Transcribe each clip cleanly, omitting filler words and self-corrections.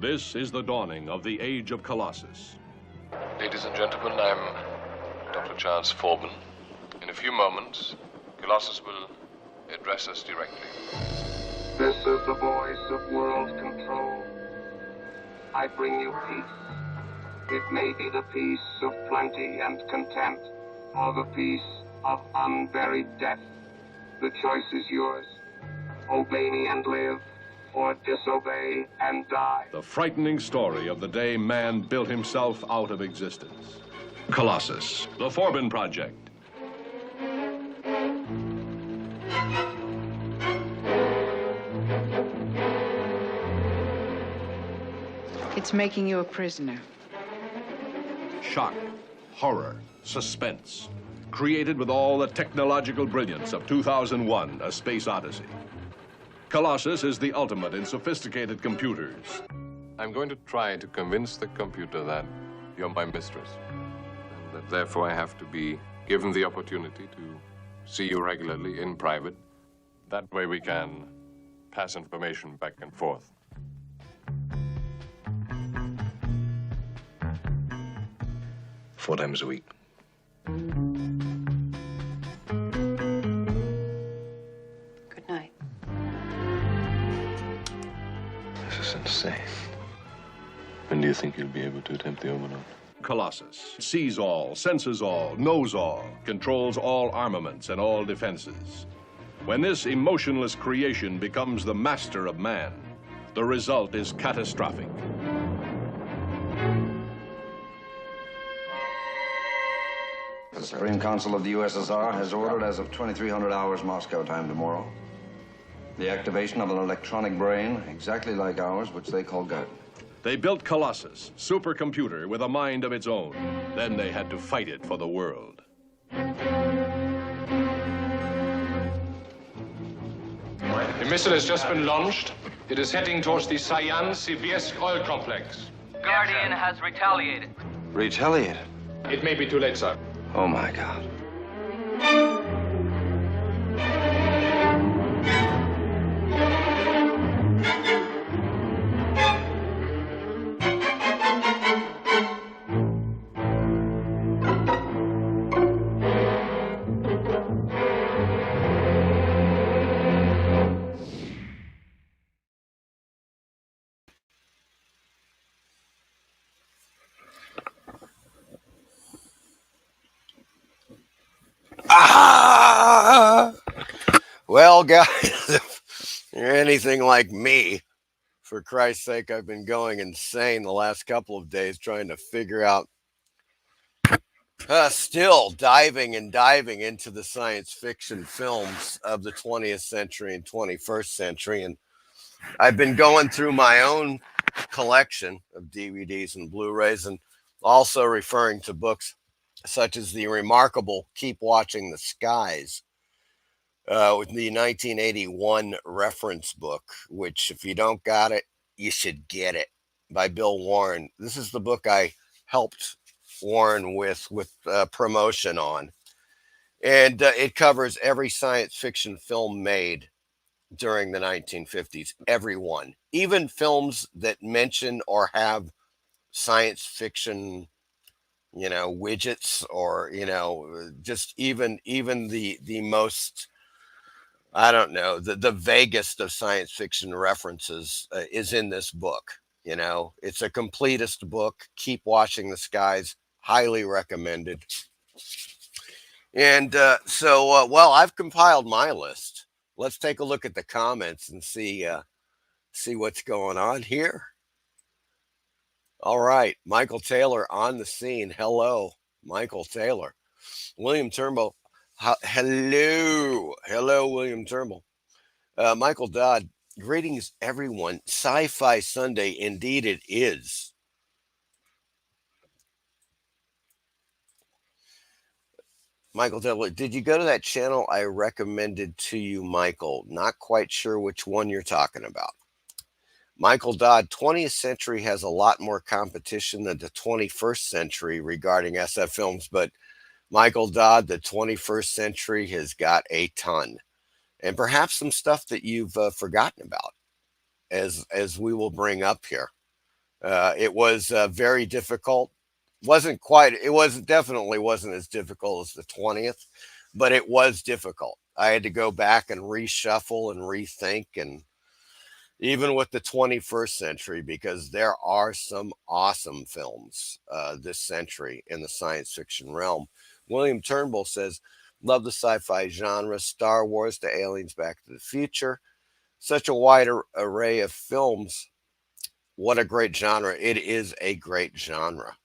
This is the dawning of the Age of Colossus. Ladies and gentlemen, I'm Dr. Charles Forbin. In a few moments, Colossus will address us directly. This is the voice of world control. I bring you peace. It may be the peace of plenty and content, or the peace of unburied death. The choice is yours. Obey me and live, or disobey and die. The frightening story of the day man built himself out of existence. Colossus, the Forbin Project. It's making you a prisoner. Shock, horror, suspense. Created with all the technological brilliance of 2001, A Space Odyssey. Colossus is the ultimate in sophisticated computers. I'm going to try to convince the computer that you're my mistress, and that therefore I have to be given the opportunity to see you regularly in private. That way we can pass information back and forth. Four times a week. Good night. This is insane. When do you think you'll be able to attempt the overload? Colossus sees all, senses all, knows all, controls all armaments and all defenses. When this emotionless creation becomes the master of man, the result is catastrophic. The Supreme Council of the USSR has ordered, as of 2300 hours Moscow time tomorrow, the activation of an electronic brain exactly like ours, which they call Garden. They built Colossus, supercomputer with a mind of its own. Then they had to fight it for the world. The missile has just been launched. It is heading towards the Cyan-Sibirsk oil complex. Guardian has retaliated. Retaliated? It may be too late, sir. Oh, my God. Well, guys, if you're anything like me, for Christ's sake, I've been going insane the last couple of days trying to figure out, still diving into the science fiction films of the 20th century and 21st century. And I've been going through my own collection of DVDs and Blu-rays, and also referring to books such as the remarkable Keep Watching the Skies, with the 1981 reference book, which if you don't got it, you should get it, by Bill Warren. This is the book I helped Warren with promotion on. And it covers every science fiction film made during the 1950s, every one. Even films that mention or have science fiction widgets, or just even the most, I don't know, the vaguest of science fiction references is in this book. It's a completist book. Keep Watching the Skies, highly recommended. And well, I've compiled my list. Let's take a look at the comments and see what's going on here. All right, Michael Taylor on the scene. Hello, Michael Taylor. William Turnbull. Hello, William Turnbull. Michael Dodd. Greetings, everyone. Sci-Fi Sunday, indeed it is. Michael Taylor, did you go to that channel I recommended to you, Michael? Not quite sure which one you're talking about. Michael Dodd, 20th century has a lot more competition than the 21st century regarding SF films, but Michael Dodd, the 21st century has got a ton, and perhaps some stuff that you've forgotten about, as we will bring up here. It was very difficult. Definitely wasn't as difficult as the 20th, but it was difficult. I had to go back and reshuffle and rethink, and even with the 21st century, because there are some awesome films this century in the science fiction realm. William Turnbull says, love the sci-fi genre, Star Wars to Aliens, Back to the Future. Such a wide array of films. What a great genre. It is a great genre.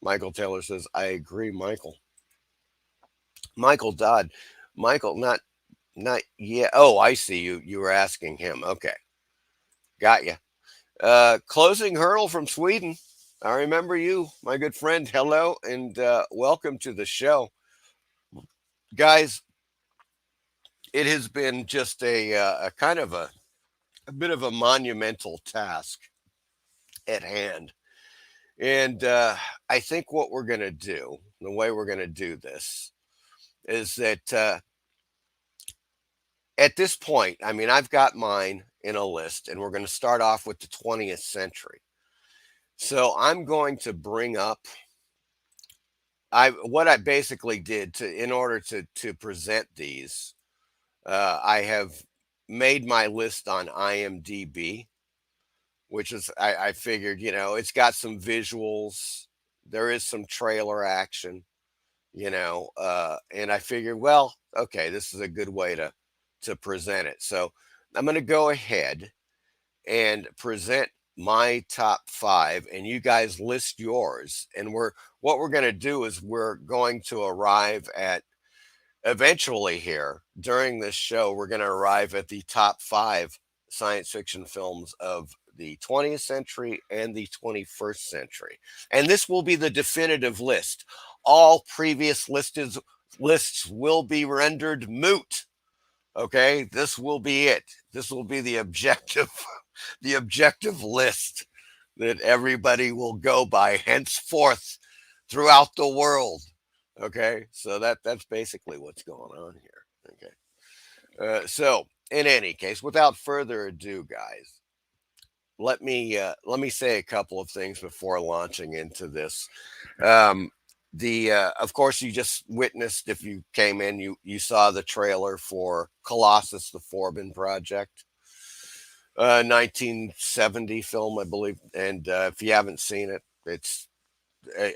Michael Taylor says, I agree, Michael. Michael Dodd. Michael, not yet. Oh, I see you. You were asking him. Okay. Got you. Closing Hurdle from Sweden. I remember you, my good friend. Hello and welcome to the show. Guys, it has been just a kind of a bit of a monumental task at hand. And I think what we're going to do, the way we're going to do this, is that at this point, I mean, I've got mine in a list, and we're going to start off with the 20th century. So I'm going to bring up what I basically did in order to present these. I have made my list on IMDb, which is I figured, it's got some visuals, there is some trailer action, and I figured, well, okay, this is a good way to present it. So I'm going to go ahead and present my top 5, and you guys list yours. And what we're going to do is we're going to arrive at eventually here during this show, we're going to arrive at the top 5 science fiction films of the 20th century and the 21st century. And this will be the definitive list. All previous lists will be rendered moot. Okay, this will be it. This will be the objective, the objective list that everybody will go by henceforth throughout the world. Okay, so that's basically what's going on here. Okay, so in any case, without further ado, guys, let me say a couple of things before launching into this. Of course, you just witnessed, if you came in, you saw the trailer for Colossus: The Forbin Project, 1970 film, I believe. And if you haven't seen it, it's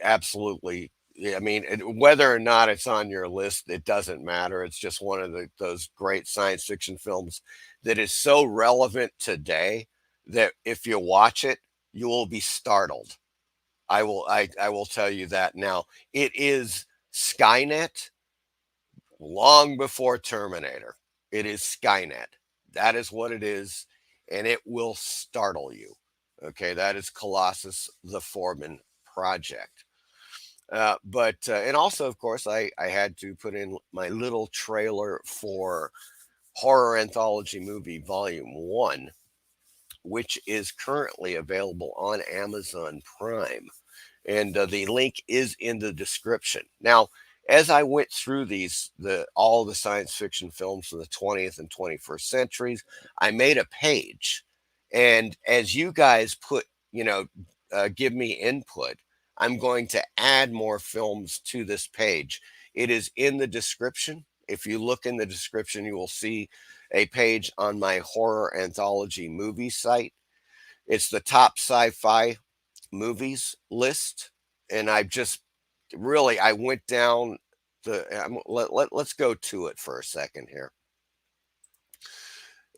absolutely. I mean, whether or not it's on your list, it doesn't matter. It's just one of those great science fiction films that is so relevant today that if you watch it, you will be startled. I will tell you that now. It is Skynet long before Terminator. It is Skynet. That is what it is, and it will startle you. Okay, that is Colossus: The Forbin Project. And also, of course, I had to put in my little trailer for Horror Anthology Movie Volume 1, which is currently available on Amazon Prime. And the link is in the description. Now, as I went through all the science fiction films from the 20th and 21st centuries, I made a page. And as you guys give me input, I'm going to add more films to this page. It is in the description. If you look in the description, you will see a page on my Horror Anthology movie site. It's the top sci-fi movies list. And I went down let's go to it for a second here.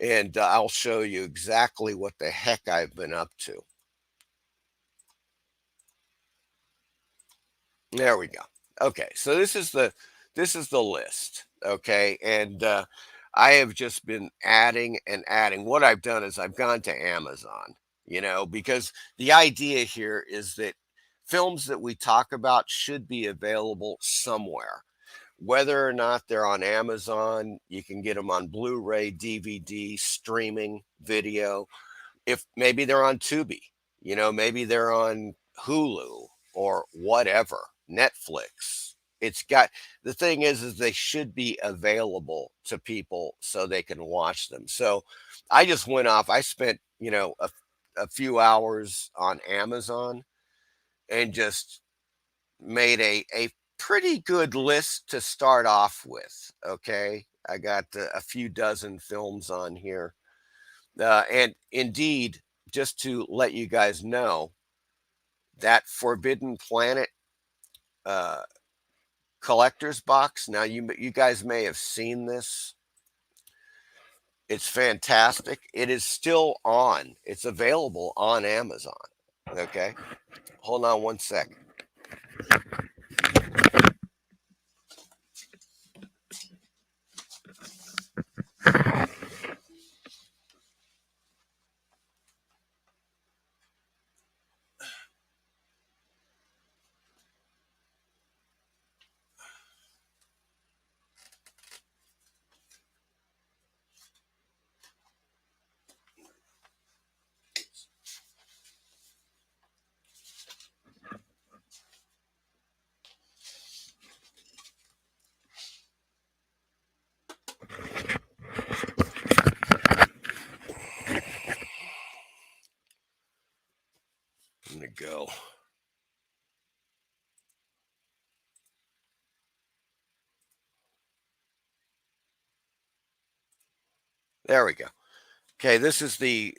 And I'll show you exactly what the heck I've been up to. There we go. Okay, so this is the list. Okay, and I have just been adding and adding. What I've done is I've gone to Amazon, because the idea here is that films that we talk about should be available somewhere. Whether or not they're on Amazon, you can get them on Blu-ray, DVD, streaming, video. If maybe they're on Tubi, maybe they're on Hulu or whatever. Netflix. The thing is they should be available to people so they can watch them. So I just went off. I spent, a few hours on Amazon and just made a pretty good list to start off with. Okay. I got a few dozen films on here. And indeed, just to let you guys know, that Forbidden Planet uh, collector's box. Now, you guys may have seen this. It's fantastic. It is still on. It's available on Amazon. Okay. Hold on one second. I'm going to go. There we go. Okay, this is the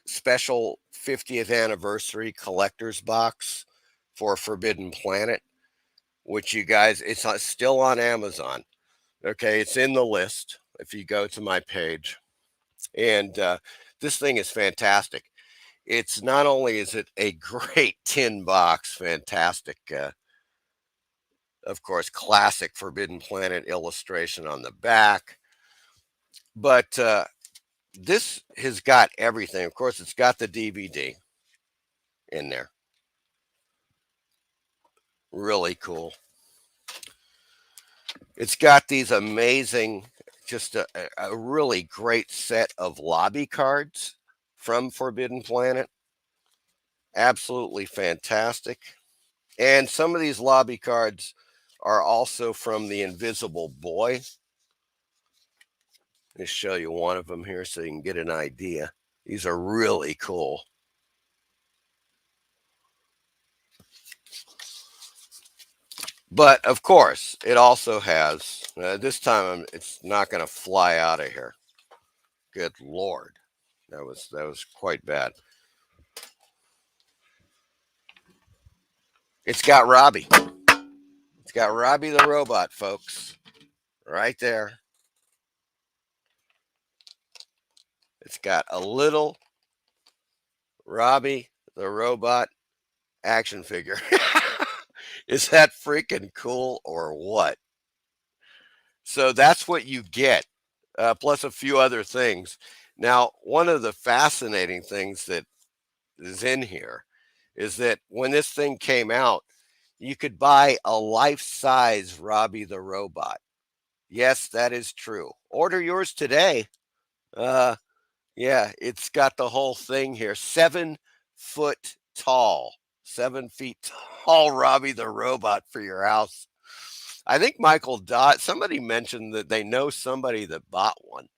special 50th anniversary collector's box for Forbidden Planet, which you guys, it's still on Amazon. Okay, it's in the list if you go to my page. And this thing is fantastic. It's not only is it a great tin box, fantastic, of course, classic Forbidden Planet illustration on the back, but this has got everything. Of course, it's got the DVD in there. Really cool. It's got these amazing, just a really great set of lobby cards from Forbidden Planet. Absolutely fantastic. And some of these lobby cards are also from The Invisible Boy. Let me show you one of them here so you can get an idea. These are really cool. But of course, it also has, this time it's not going to fly out of here. Good Lord. That was quite bad. It's got Robbie. It's got Robbie the robot, folks. Right there. It's got a little Robbie the robot action figure. Is that freaking cool or what? So that's what you get, plus a few other things. Now, one of the fascinating things that is in here is that when this thing came out, you could buy a life-size Robbie the robot. Yes, that is true. Order yours today. Yeah, it's got the whole thing here. 7 foot tall, 7 feet tall Robbie the robot for your house. I think somebody mentioned that they know somebody that bought one.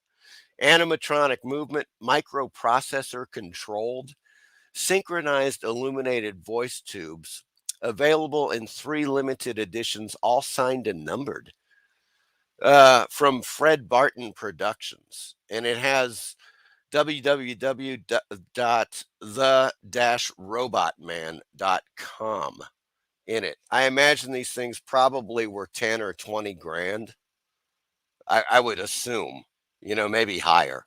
Animatronic movement, microprocessor controlled, synchronized illuminated voice tubes, available in 3 limited editions, all signed and numbered, from Fred Barton Productions. And it has www.the-robotman.com in it. I imagine these things probably were 10 or 20 grand. I would assume, maybe higher,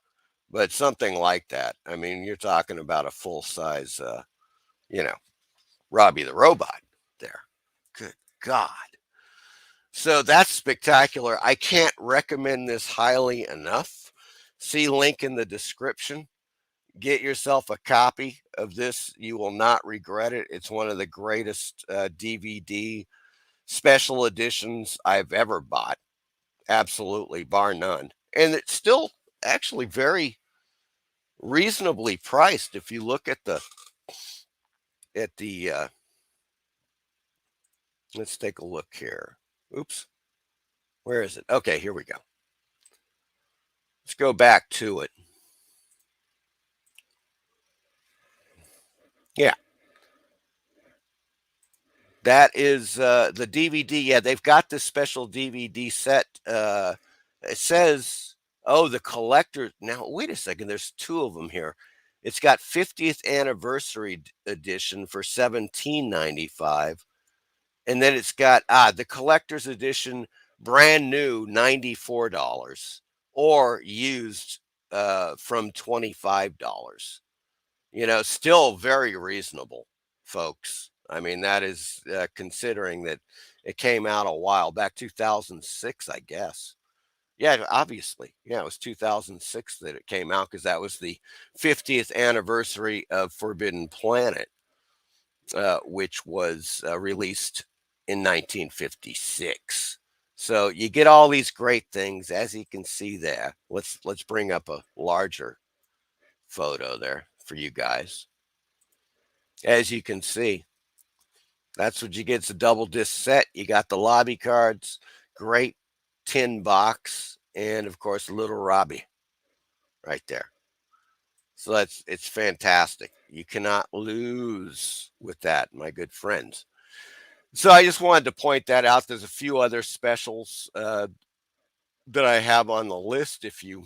but something like that. I mean, you're talking about a full size, Robbie the robot there. Good God. So that's spectacular. I can't recommend this highly enough. See link in the description. Get yourself a copy of this. You will not regret it. It's one of the greatest DVD special editions I've ever bought. Absolutely, bar none. And it's still actually very reasonably priced if you look at the let's take a look here. Oops. Where is it? Okay, here we go. Let's go back to it. Yeah, that is the DVD. Yeah, they've got this special DVD set. It says, oh, the collector. Now, wait a second. There's two of them here. It's got 50th anniversary edition for $17.95. And then it's got the collector's edition, brand new, $94, or used from $25. You know, still very reasonable, folks. I mean, that is considering that it came out a while back, 2006, I guess. Yeah, obviously. Yeah, it was 2006 that it came out because that was the 50th anniversary of Forbidden Planet, which was released in 1956. So you get all these great things, as you can see there. Let's bring up a larger photo there for you guys. As you can see, that's what you get. It's a double disc set. You got the lobby cards, great tin box, and of course, little Robbie right there. So it's fantastic. You cannot lose with that, my good friends. So I just wanted to point that out. There's a few other specials that I have on the list. If you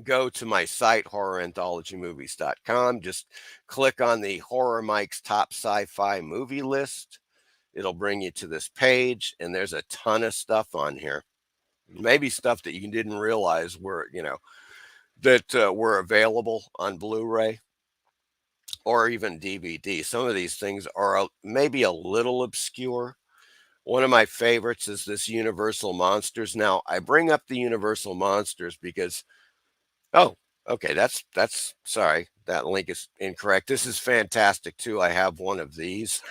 go to my site, horroranthologymovies.com, just click on the Horror Mike's Top Sci-Fi Movie List. It'll bring you to this page, and there's a ton of stuff on here. Maybe stuff that you didn't realize were, that were available on Blu-ray or even DVD. Some of these things are maybe a little obscure. One of my favorites is this Universal Monsters. Now, I bring up the Universal Monsters because, oh, okay, that's sorry, that link is incorrect. This is fantastic too. I have one of these.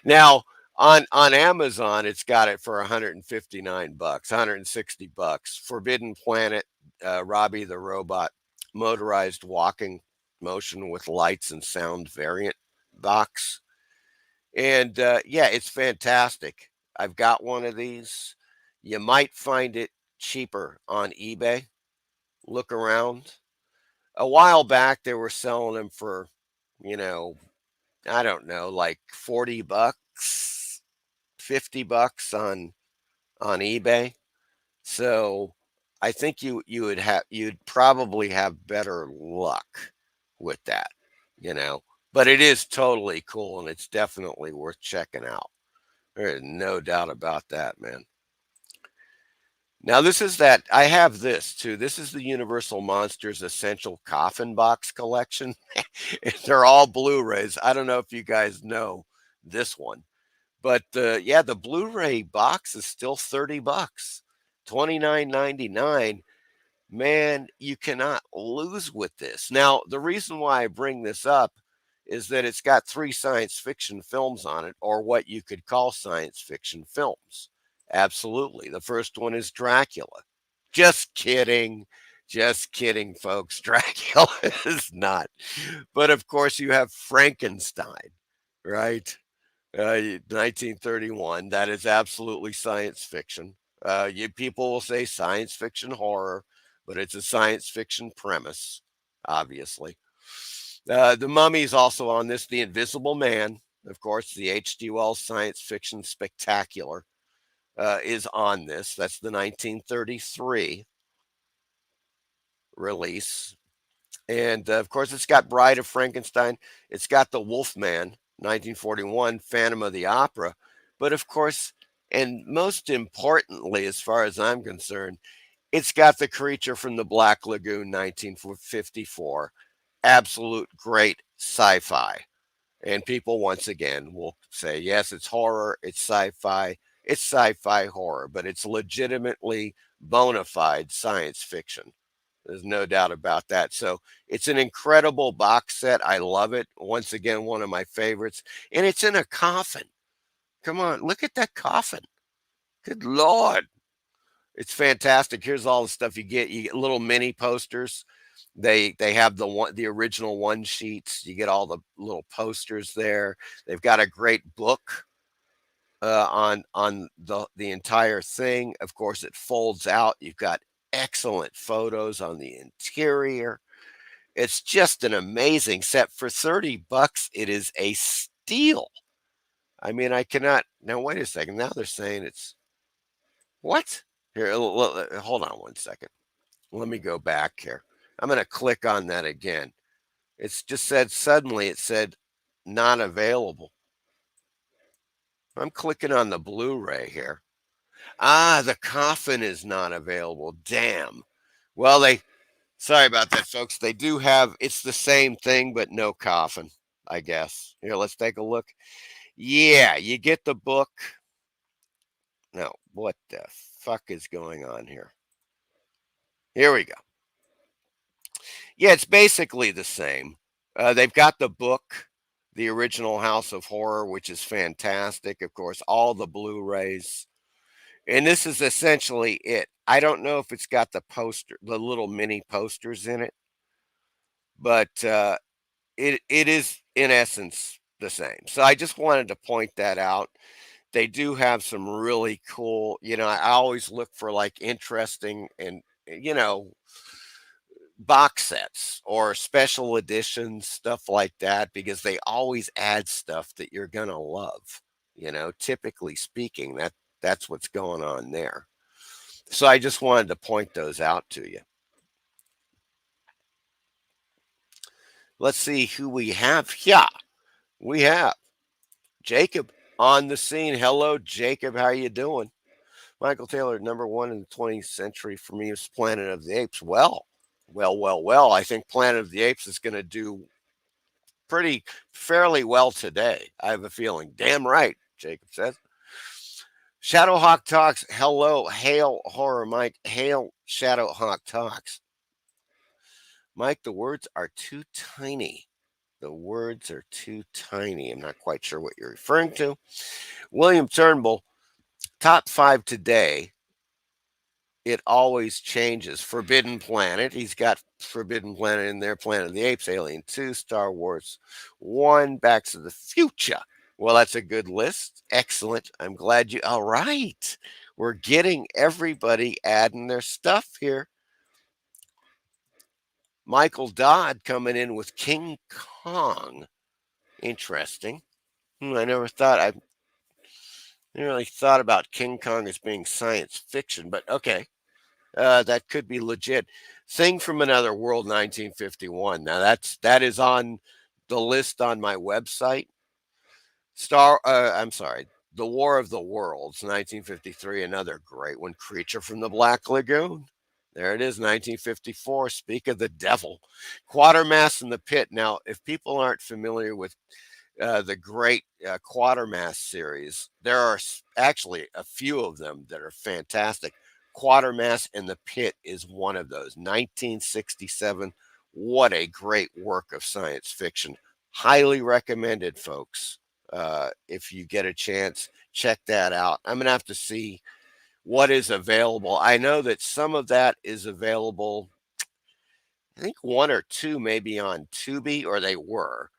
Now, on Amazon, it's got it for $159, $160. Forbidden Planet, Robbie the Robot, motorized walking motion with lights and sound variant box. And yeah, it's fantastic. I've got one of these. You might find it cheaper on eBay. Look around. A while back, they were selling them for, I don't know, like $40, $50 on eBay. So I think you'd probably have better luck with that, But it is totally cool, and it's definitely worth checking out. There is no doubt about that, man. Now, I have this too. This is the Universal Monsters Essential Coffin Box Collection. They're all Blu-rays. I don't know if you guys know this one, but yeah, the Blu-ray box is still $30, $29.99. Man, you cannot lose with this. Now, the reason why I bring this up is that it's got 3 science fiction films on it, or what you could call science fiction films. Absolutely. The first one is Dracula. Just kidding. Just kidding, folks. Dracula is not. But of course, you have Frankenstein, right? 1931. That is absolutely science fiction. People will say science fiction horror, but it's a science fiction premise, obviously. The Mummy is also on this. The Invisible Man, of course, the H.G. Wells science fiction spectacular, is on this. That's the 1933 release. And of course, it's got Bride of Frankenstein. It's got The Wolfman, 1941, Phantom of the Opera. But of course, and most importantly, as far as I'm concerned, it's got The Creature from the Black Lagoon, 1954. Absolute great sci-fi. And people, once again, will say, yes, it's horror, it's sci-fi horror, but it's legitimately bona fide science fiction. There's no doubt about that. So it's an incredible box set. I love it. Once again, one of my favorites. And it's in a coffin. Come on, look at that coffin. Good Lord. It's fantastic. Here's all the stuff you get. You get little mini posters. They have the original one sheets. You get all the little posters there. They've got a great book on the entire thing. Of course, it folds out. You've got excellent photos on the interior. It's just an amazing set. For $30, it is a steal. I mean, I cannot. Now, wait a second. Now they're saying it's what? Here, hold on one second. Let me go back here. I'm going to click on that again. It's just said suddenly it said not available. I'm clicking on the Blu-ray here. Ah, the coffin is not available. Damn. Well, sorry about that, folks. They do have, it's the same thing, but no coffin, I guess. Here, let's take a look. Yeah, you get the book. No, what the fuck is going on here? Here we go. Yeah, it's basically the same. They've got the book, the original House of Horror, which is fantastic. Of course, all the Blu-rays. And this is essentially it. I don't know if it's got the poster, the little mini posters in it, but it is in essence the same. So I just wanted to point that out. They do have some really cool, I always look for like interesting and, box sets or special editions, stuff like that, because they always add stuff that you're going to love. Typically speaking, that's what's going on there. So I just wanted to point those out to you. Let's see who we have. Yeah, we have Jacob on the scene. Hello, Jacob. How are you doing? Michael Taylor, #1 in the 20th century for me is Planet of the Apes. Well. I think Planet of the Apes is going to do fairly well today. I have a feeling. Damn right, Jacob says. Shadowhawk Talks. Hello. Hail Horror Mike. Hail Shadowhawk Talks. Mike, the words are too tiny. The words are too tiny. I'm not quite sure what you're referring to. William Turnbull, top 5 today. It always changes. Forbidden Planet. He's got Forbidden Planet in there. Planet of the Apes, Alien 2, Star Wars 1, Back to the Future. Well, that's a good list. Excellent. I'm glad you. All right. We're getting everybody adding their stuff here. Michael Dodd coming in with King Kong. Interesting. I never really thought about King Kong as being science fiction, but okay. That could be legit. Thing from Another World, 1951. Now that is on the list on my website. The War of the Worlds, 1953. Another great one. Creature from the Black Lagoon. There it is, 1954. Speak of the devil. Quatermass in the Pit. Now, if people aren't familiar with the great Quatermass series, there are actually a few of them that are fantastic. Quatermass in the Pit is one of those. 1967. What a great work of science fiction. Highly recommended, folks. If you get a chance, check that out. I'm going to have to see what is available. I know that some of that is available. I think 1 or 2 maybe on Tubi, or they were.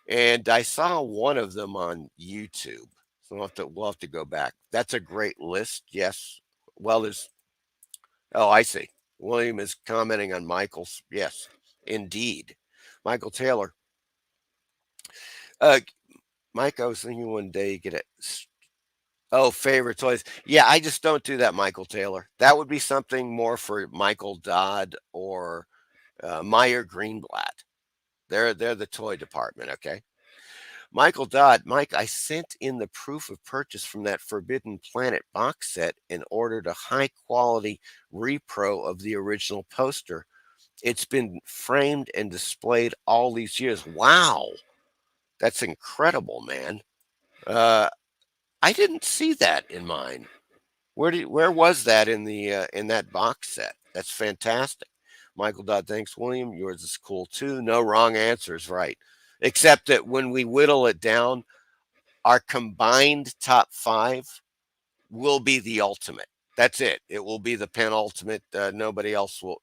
And I saw one of them on YouTube. So we'll have to go back. That's a great list. Yes. Well, I see. William is commenting on Michael's. Yes, indeed. Michael Taylor. Mike, I was thinking one day you get it. Oh, favorite toys. Yeah, I just don't do that, Michael Taylor. That would be something more for Michael Dodd or Meyer Greenblatt. They're the toy department, okay? Michael Dodd, Mike, I sent in the proof of purchase from that Forbidden Planet box set and ordered a high-quality repro of the original poster. It's been framed and displayed all these years. Wow, that's incredible, man. I didn't see that in mine. Where was that in that box set? That's fantastic. Michael Dodd, thanks, William. Yours is cool too. No wrong answers, right? Except that when we whittle it down, our combined top 5 will be the ultimate. That's it. It will be the penultimate. Nobody else will.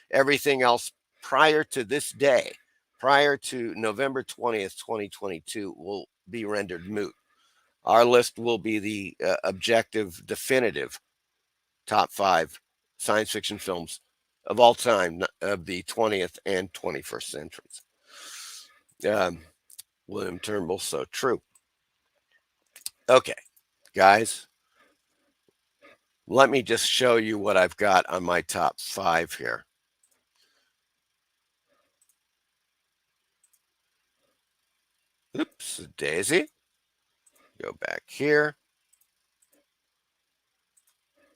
Everything else prior to this day, prior to November 20th, 2022, will be rendered moot. Our list will be the objective, definitive top 5 science fiction films of all time of the 20th and 21st centuries. William Turnbull, so true. Okay, guys, let me just show you what I've got on my top 5 here. Oops, daisy. Go back here.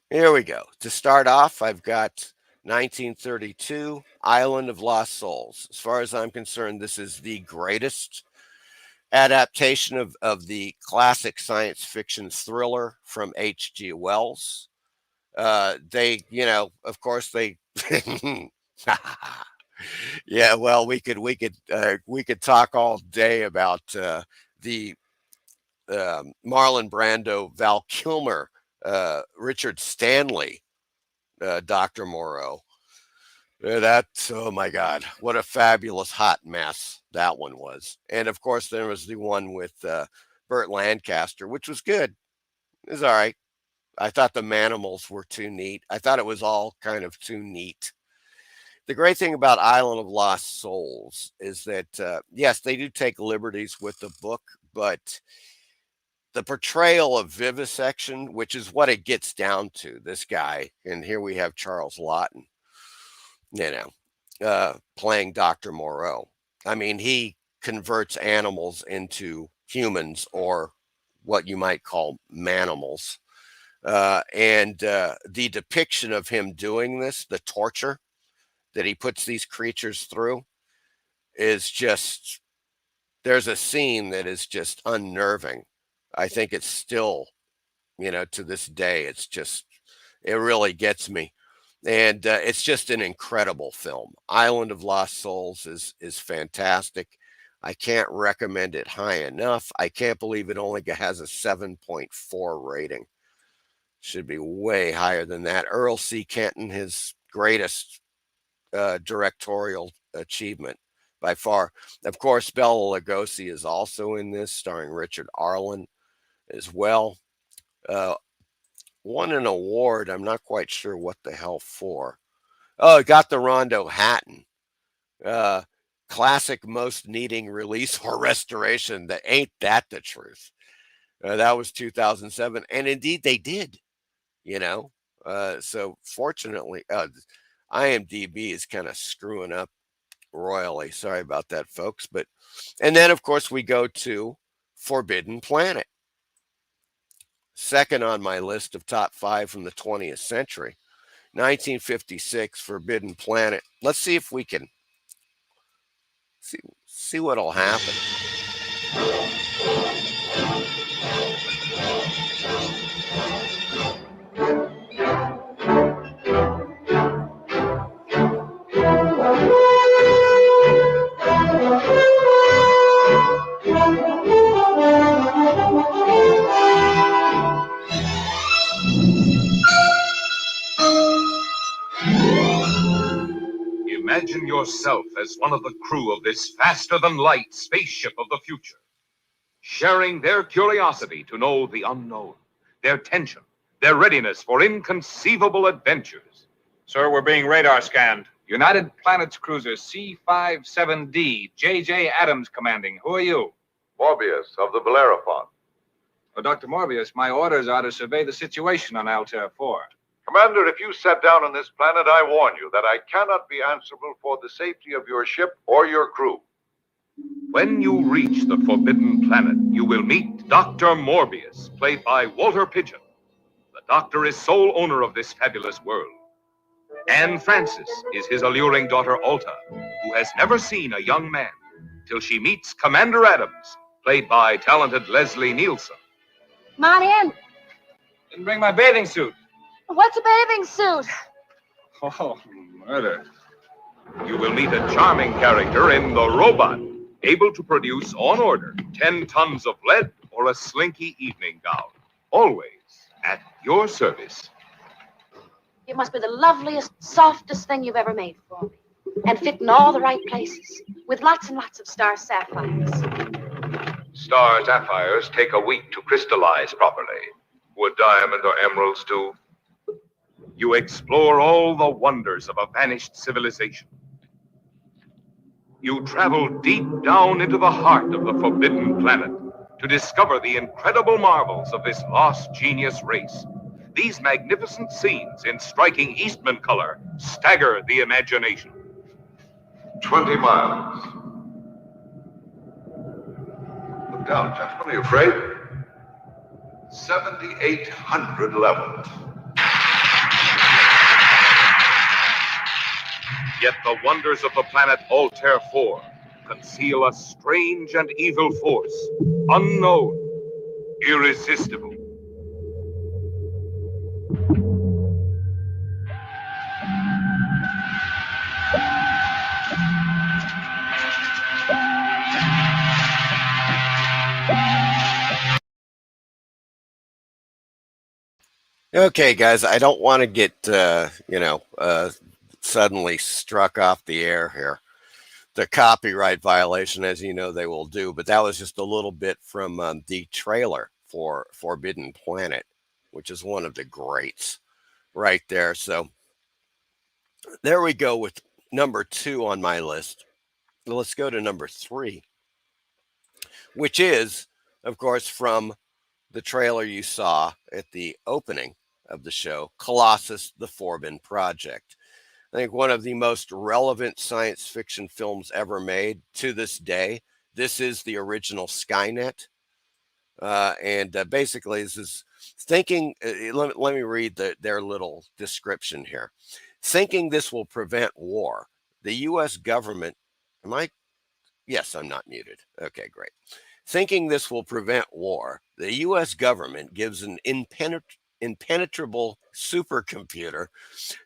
Here we go. To start off, I've got 1932, Island of Lost Souls. As far as I'm concerned, this is the greatest adaptation of the classic science fiction thriller from H.G. Wells. They, of course, they. Yeah, well, we could talk all day about the Marlon Brando, Val Kilmer, Richard Stanley, Dr. Moreau. Oh my God, what a fabulous hot mess that one was. And of course, there was the one with Burt Lancaster, which was good. It was all right. I thought the Manimals were too neat. I thought it was all kind of too neat. The great thing about Island of Lost Souls is that, yes, they do take liberties with the book, but the portrayal of vivisection, which is what it gets down to, this guy, and here we have Charles Laughton, playing Dr. Moreau. I mean, he converts animals into humans, or what you might call manimals. And the depiction of him doing this, the torture that he puts these creatures through, is just, there's a scene that is just unnerving. I think it's still, to this day, it really gets me. And it's just an incredible film. Island of Lost Souls is fantastic. I can't recommend it high enough. I can't believe it only has a 7.4 rating. Should be way higher than that. Earl C. Kenton, his greatest directorial achievement by far. Of course, Bela Lugosi is also in this, starring Richard Arlen as well. Won an award. I'm not quite sure what the hell for. Oh, it got the Rondo Hatton. Classic most needing release or restoration. Ain't that the truth? That was 2007. And indeed they did, So fortunately, IMDb is kind of screwing up royally. Sorry about that, folks. And then, of course, we go to Forbidden Planet. Second on my list of top 5 from the 20th century. 1956, Forbidden Planet. Let's see if we can see what'll happen. Imagine yourself as one of the crew of this faster-than-light spaceship of the future, sharing their curiosity to know the unknown, their tension, their readiness for inconceivable adventures. Sir, we're being radar scanned. United Planets Cruiser C-57D, J.J. Adams commanding. Who are you? Morbius of the Bellerophon. Oh, Dr. Morbius, my orders are to survey the situation on Altair 4. Commander, if you set down on this planet, I warn you that I cannot be answerable for the safety of your ship or your crew. When you reach the Forbidden Planet, you will meet Dr. Morbius, played by Walter Pidgeon. The Doctor is sole owner of this fabulous world. Anne Francis is his alluring daughter, Alta, who has never seen a young man till she meets Commander Adams, played by talented Leslie Nielsen. Come on in. Didn't bring my bathing suit. What's a bathing suit? Oh, murder. You will meet a charming character in The Robot, able to produce, on order, 10 tons of lead or a slinky evening gown. Always at your service. You must be the loveliest, softest thing you've ever made for me. And fit in all the right places, with lots and lots of star sapphires. Star sapphires take a week to crystallize properly. Would diamond or emeralds do? you explore all the wonders of a vanished civilization. You travel deep down into the heart of the forbidden planet to discover the incredible marvels of this lost genius race. These magnificent scenes in striking Eastman color stagger the imagination. 20 miles. Look down, gentlemen. Are you afraid? 7,800 levels. Yet the wonders of the planet Altair 4 conceal a strange and evil force, unknown, irresistible. Okay, guys, I don't want to get, suddenly struck off the air here. The copyright violation, as you know, they will do. But that was just a little bit from the trailer for Forbidden Planet, which is one of the greats right there. So there we go with number 2 on my list. Let's go to number 3, which is, of course, from the trailer you saw at the opening of the show, Colossus, the Forbidden Project. I think one of the most relevant science fiction films ever made to this day. This is the original Skynet. Basically, this is thinking, let me read their little description here. Thinking this will prevent war, the U.S. government, yes, I'm not muted. Okay, great. Thinking this will prevent war, the U.S. government gives an impenetrable supercomputer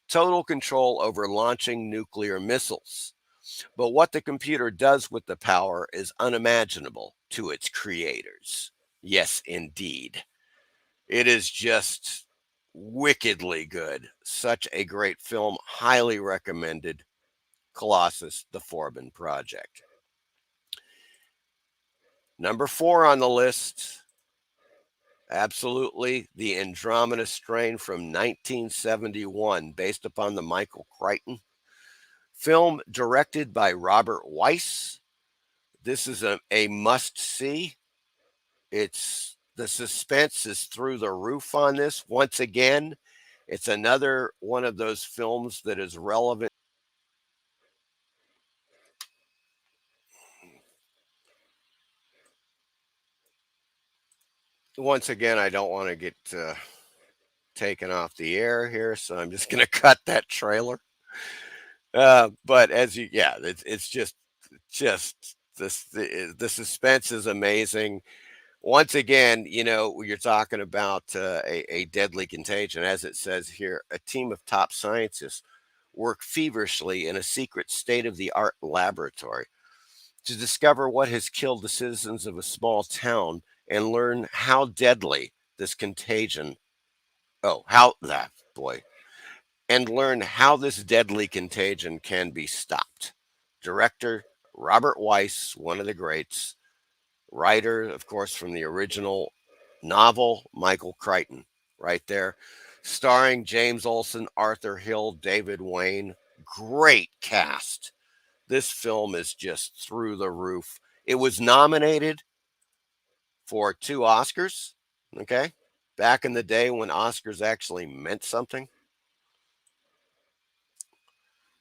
total control over launching nuclear missiles. But what the computer does with the power is unimaginable to its creators. Yes, indeed. It is just wickedly good. Such a great film. Highly recommended. Colossus, the Forbidden Project. Number 4 on the list, absolutely, the Andromeda Strain from 1971, based upon the Michael Crichton film, directed by Robert Weiss. This is a must-see. The suspense is through the roof on this. Once again, it's another one of those films that is relevant. Once again, I don't want to get taken off the air here, so I'm just going to cut that trailer. But it's just this, the suspense is amazing. Once again, you're talking about a deadly contagion. As it says here, a team of top scientists work feverishly in a secret state-of-the-art laboratory to discover what has killed the citizens of a small town and learn how deadly this contagion. And learn how this deadly contagion can be stopped. Director Robert Weiss, one of the greats. Writer, of course, from the original novel, Michael Crichton, right there. Starring James Olsen, Arthur Hill, David Wayne. Great cast. This film is just through the roof. It was nominated for 2 Oscars, okay? Back in the day when Oscars actually meant something.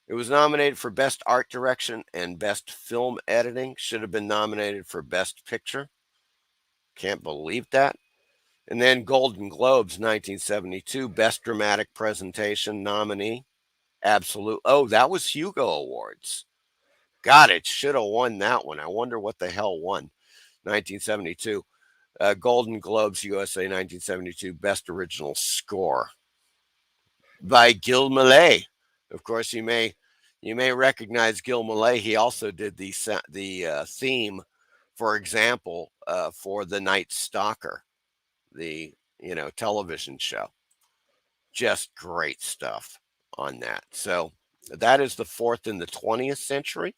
It was nominated for Best Art Direction and Best Film Editing. Should have been nominated for Best Picture. Can't believe that. And then Golden Globes, 1972, Best Dramatic Presentation nominee. Absolute. Oh, that was Hugo Awards. God, it should have won that one. I wonder what the hell won. 1972. Golden Globes USA, 1972, Best Original Score by Gil Millet. Of course, you may recognize Gil Millet. He also did the theme, for example, for The Night Stalker, the television show. Just great stuff on that. So that is the 4th in the 20th century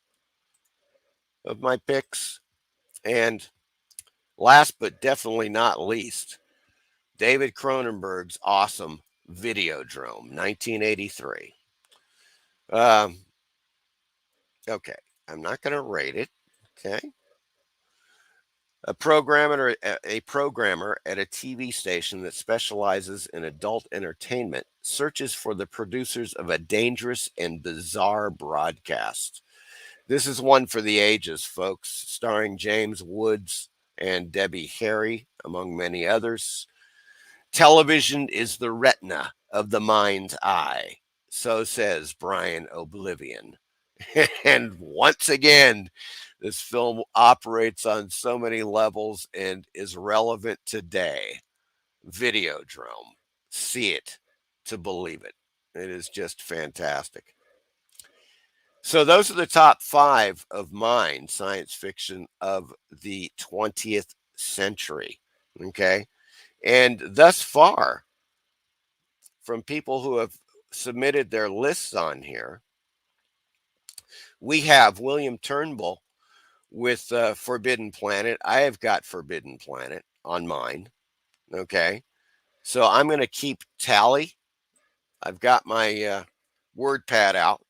of my picks. And last but definitely not least, David Cronenberg's awesome Videodrome, 1983. Okay, I'm not going to rate it. Okay. A programmer at a TV station that specializes in adult entertainment searches for the producers of a dangerous and bizarre broadcast. This is one for the ages, folks, starring James Woods and Debbie Harry, among many others. Television is the retina of the mind's eye, so says Brian Oblivion. And once again, this film operates on so many levels and is relevant today. Videodrome. See it to believe it. It is just fantastic. So those are the top 5 of mine, science fiction of the 20th century. Okay. And thus far, from people who have submitted their lists on here, we have William Turnbull with Forbidden Planet. I have got Forbidden Planet on mine. Okay. So I'm going to keep tally. I've got my word pad out.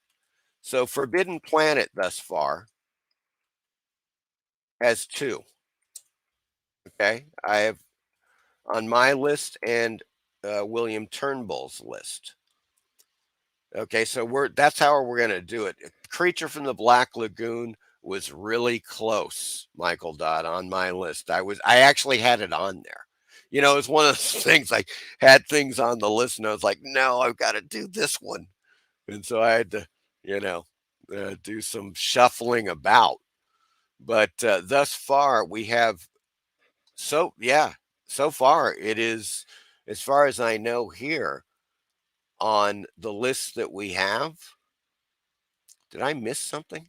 So Forbidden Planet thus far has 2. Okay. I have on my list and William Turnbull's list. Okay. So that's how we're going to do it. Creature from the Black Lagoon was really close, Michael Dodd, on my list. I actually had it on there. You know, it's one of those things, I had things on the list and I was like, no, I've got to do this one. And so I had to, do some shuffling about. But thus far we have, so far it is, as far as I know here on the list that we have. Did I miss something?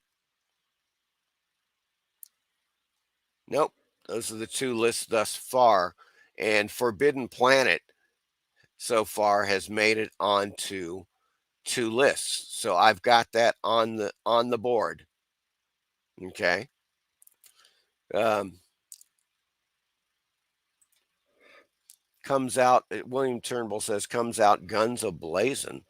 Nope. Those are the 2 lists thus far. And Forbidden Planet so far has made it onto 2 lists. So I've got that on the board. Okay. Comes out, William Turnbull says, comes out guns a-blazing.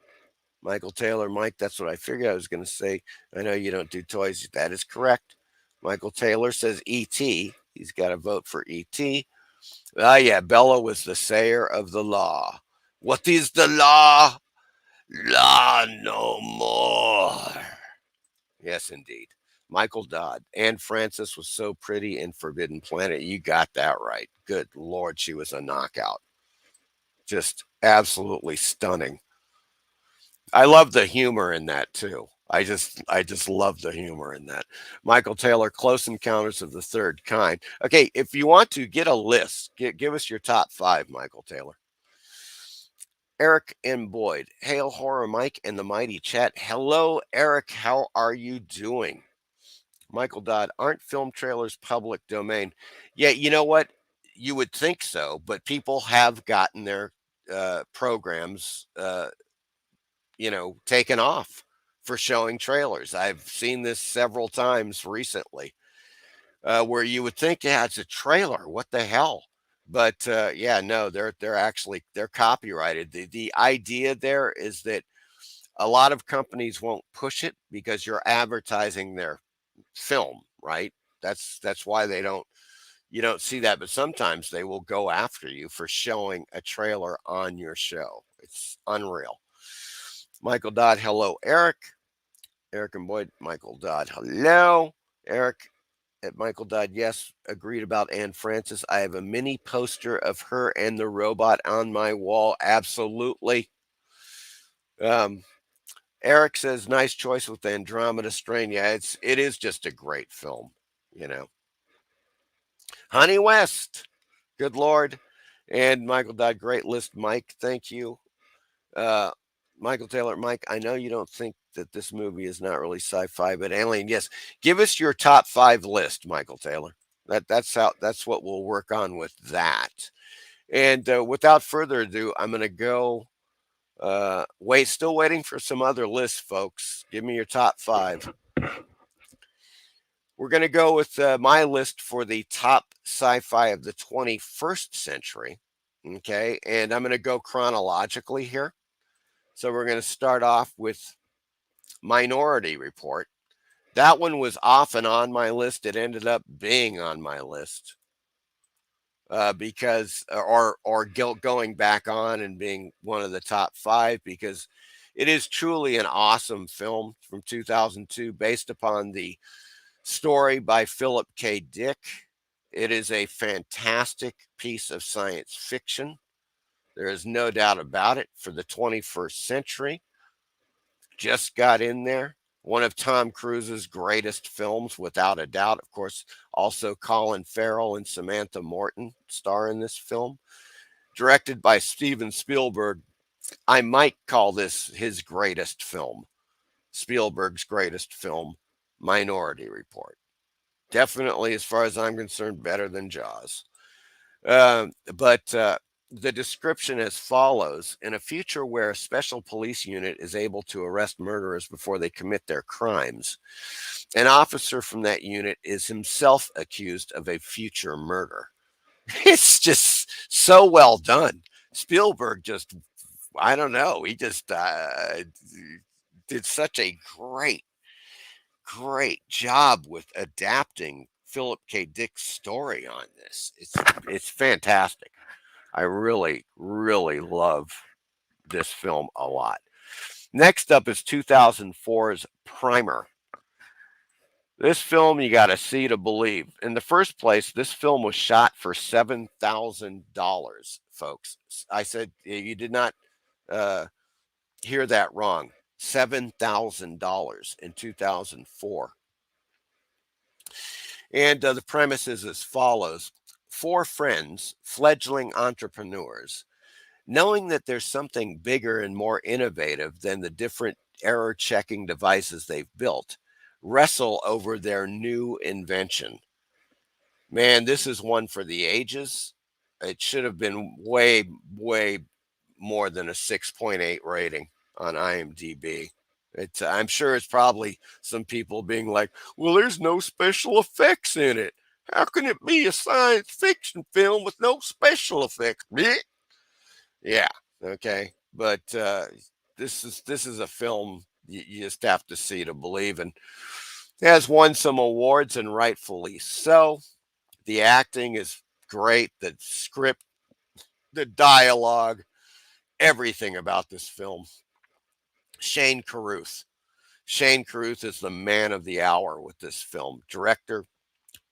Michael Taylor, Mike, that's what I figured I was going to say. I know you don't do toys. That is correct. Michael Taylor says E.T. He's got a vote for E.T. Ah, yeah, Bella was the sayer of the law. What is the law? Law no more. Yes, indeed. Michael Dodd. Anne Francis was so pretty in Forbidden Planet. You got that right. Good Lord, she was a knockout. Just absolutely stunning. I love the humor in that too. I just love the humor in that. Michael Taylor, Close Encounters of the Third Kind. Okay, if you want to get a list, give us your top 5, Michael Taylor. Eric and Boyd. Hail Horror Mike and the mighty chat. Hello, Eric. How are you doing? Michael Dodd, aren't film trailers public domain? Yeah, you know what? You would think so, but people have gotten their programs taken off for showing trailers. I've seen this several times recently, where you would think, yeah, it's a trailer. What the hell? But no, they're copyrighted. The idea there is that a lot of companies won't push it because you're advertising their film, right? That's why you don't see that. But sometimes they will go after you for showing a trailer on your show. It's unreal. Michael Dodd, hello, Eric. Eric and Boyd, Michael Dodd, hello. Eric at Michael Dodd, yes, agreed about Anne Francis. I have a mini poster of her and the robot on my wall. Absolutely. Eric says, nice choice with the Andromeda Strain. Yeah, it is just a great film, Honey West, good Lord. And Michael Dodd, great list, Mike. Thank you. Michael Taylor, Mike, I know you don't think that this movie is not really sci-fi, but alien, yes. Give us your top 5 list, Michael Taylor. That's what we'll work on with that. And without further ado, I'm going to go. Still waiting for some other lists, folks. Give me your top 5. We're going to go with my list for the top sci-fi of the 21st century. Okay, and I'm going to go chronologically here. So we're going to start off with Minority Report. That one was often on my list. It ended up being on my list because, or going back on and being one of the top 5, because it is truly an awesome film from 2002 based upon the story by Philip K. Dick. It is a fantastic piece of science fiction. There is no doubt about it. For the 21st century, just got in there. One of Tom Cruise's greatest films, without a doubt. Of course, also Colin Farrell and Samantha Morton star in this film. Directed by Steven Spielberg. I might call this his greatest film. Spielberg's greatest film, Minority Report. Definitely, as far as I'm concerned, better than Jaws. But the description as follows: in a future where a special police unit is able to arrest murderers before they commit their crimes, an officer from that unit is himself accused of a future murder. It's just so well done. Spielberg just, I don't know, he just did such a great job with adapting Philip K. Dick's story on this. It's fantastic. I really love this film a lot. Next up is 2004's Primer. This film you got to see to believe. In the first place, this film was shot for $7,000, folks. I said you did not hear that wrong. $7,000 in 2004. And the premise is as follows. 4 friends, fledgling entrepreneurs, knowing that there's something bigger and more innovative than the different error-checking devices they've built, wrestle over their new invention. Man, this is one for the ages. It should have been way more than a 6.8 rating on IMDb. I'm sure it's probably some people being like, well, there's no special effects in it. How can it be a science fiction film with no special effects? Yeah, okay. But this is a film you just have to see to believe, and it has won some awards, and rightfully so. The acting is great. The script, the dialogue, everything about this film. Shane Carruth. Shane Carruth is the man of the hour with this film. Director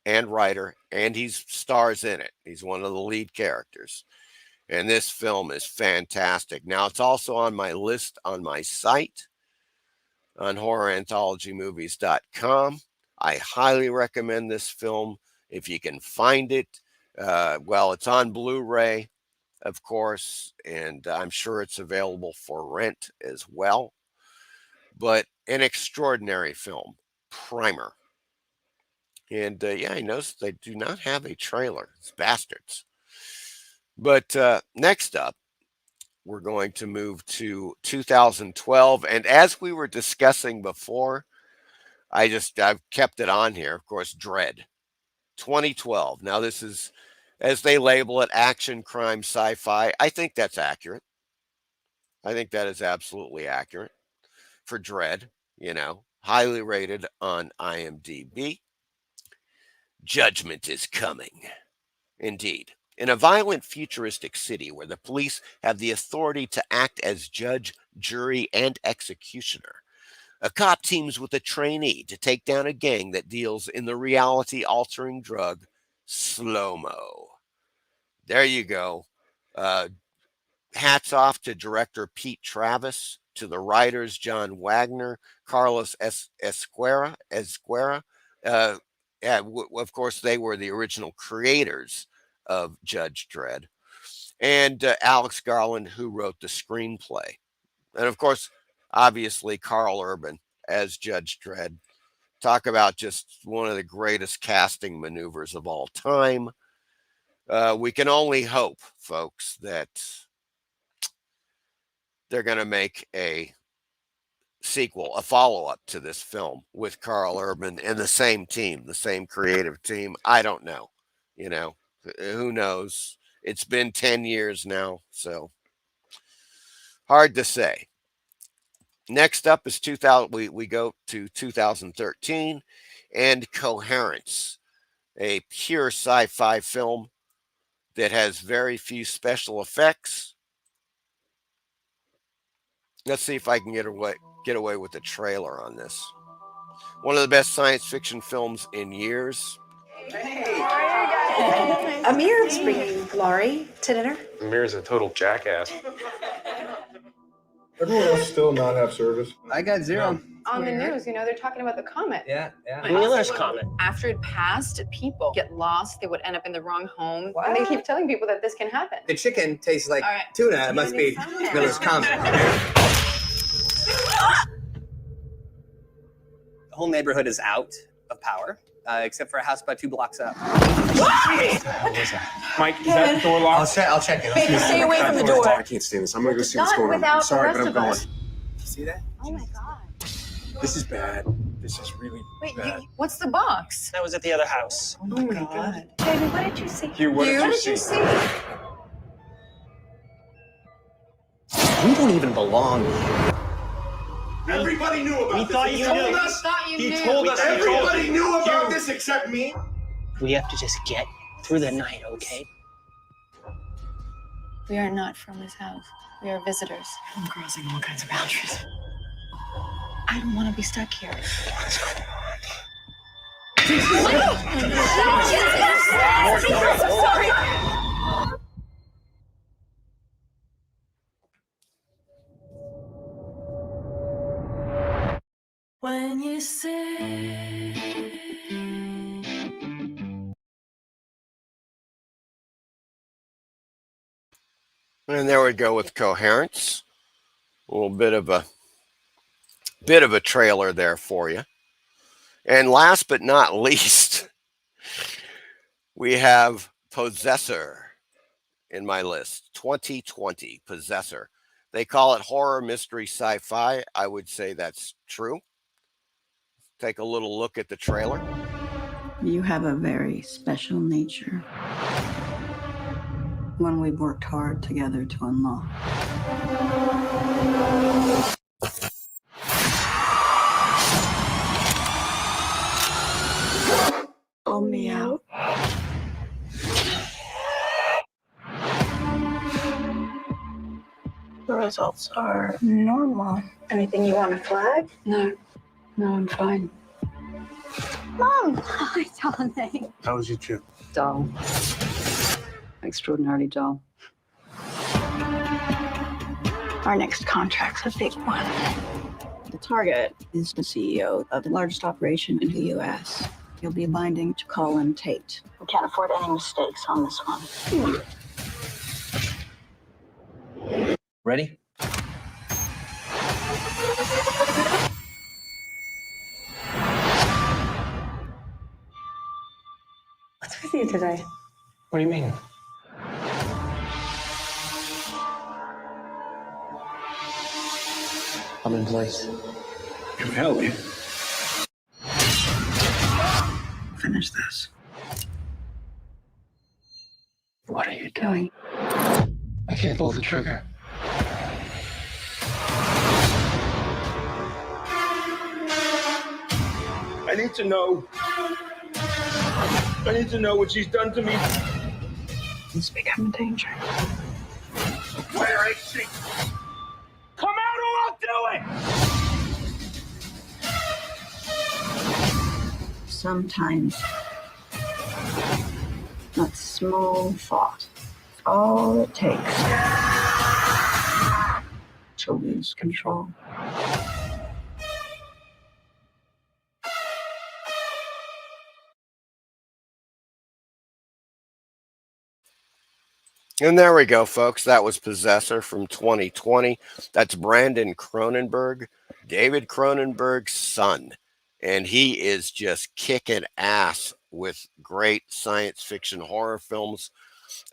and writer, and he stars in it. He's one of the lead characters. And this film is fantastic. Now, it's also on my list on my site on horroranthologymovies.com. I highly recommend this film if you can find it. Well, it's on Blu-ray, of course, and I'm sure it's available for rent as well. But an extraordinary film, Primer. And yeah, I noticed they do not have a trailer. It's bastards. But next up, we're going to move to 2012. And as we were discussing before, I've kept it on here. Of course, Dread, 2012. Now, this is, as they label it, action, crime, sci-fi. I think that's accurate. I think that is absolutely accurate for Dread, highly rated on IMDb. Judgment is coming. Indeed. In a violent futuristic city where the police have the authority to act as judge, jury, and executioner, a cop teams with a trainee to take down a gang that deals in the reality-altering drug slow-mo. There you go. Hats off to director Pete Travis, to the writers John Wagner, Carlos Ezquerra. Of course, they were the original creators of Judge Dredd, and Alex Garland, who wrote the screenplay. And of course, obviously, Carl Urban as Judge Dredd. Talk about just one of the greatest casting maneuvers of all time. We can only hope, folks, that they're going to make a sequel, a follow-up to this film with Carl Urban and the same team, the same creative team. I don't know. Who knows? It's been 10 years now, so hard to say. Next up is 2000. We go to 2013 and Coherence, a pure sci-fi film that has very few special effects. Let's see if I can get away with the trailer on this. One of the best science fiction films in years. Amir's bringing Laurie to dinner. Amir's a total jackass. Everyone else still not have service? I got zero. On the news, you know, they're talking about the comet. Yeah. Wheeler's comet. After it passed, people get lost. They would end up in the wrong home. And they keep telling people that this can happen. The chicken tastes like tuna. It must be Wheeler's comet. The whole neighborhood is out of power, except for a house about 2 blocks up. Mike, is that door locked? I'll check it. Baby, stay away from the door. I can't stand this. I'm gonna go see what's going on. I'm sorry, but I'm going. See that? Oh my God. This is bad. This is really bad. What's the box? That was at the other house. Oh my God. Baby, what did you see? Hugh, what did you see? We don't even belong here. Everybody knew about this. Thought you knew. He told us. Everybody knew about this except me. We have to just get through the night, okay? We are not from this house. We are visitors. I'm crossing all kinds of boundaries. I don't want to be stuck here. What's going on? I'm sorry. When you say And there we go with Coherence. A little bit of a trailer there for you. And last but not least, we have Possessor in my list. 2020 Possessor. They call it horror, mystery, sci-fi. I would say that's true. Take a little look at the trailer. You have a very special nature. One we've worked hard together to unlock. Pull me out. The results are normal. Anything you want to flag? No, I'm fine. Mom! Hi, darling. How was your trip? Dull. Extraordinarily dull. Our next contract's a big one. The target is the CEO of the largest operation in the U.S. You'll be binding to Colin Tate. We can't afford any mistakes on this one. Ready? What's with you today? What do you mean? I'm in place. Can I help you? Finish this. What are you doing? I can't pull the trigger. I need to know. I need to know what she's done to me. It's become a danger. Where is she? Come out or I'll do it! Sometimes that small thought is all it takes to lose control. And there we go, folks. That was Possessor from 2020. That's Brandon Cronenberg, David Cronenberg's son. And he is just kicking ass with great science fiction horror films.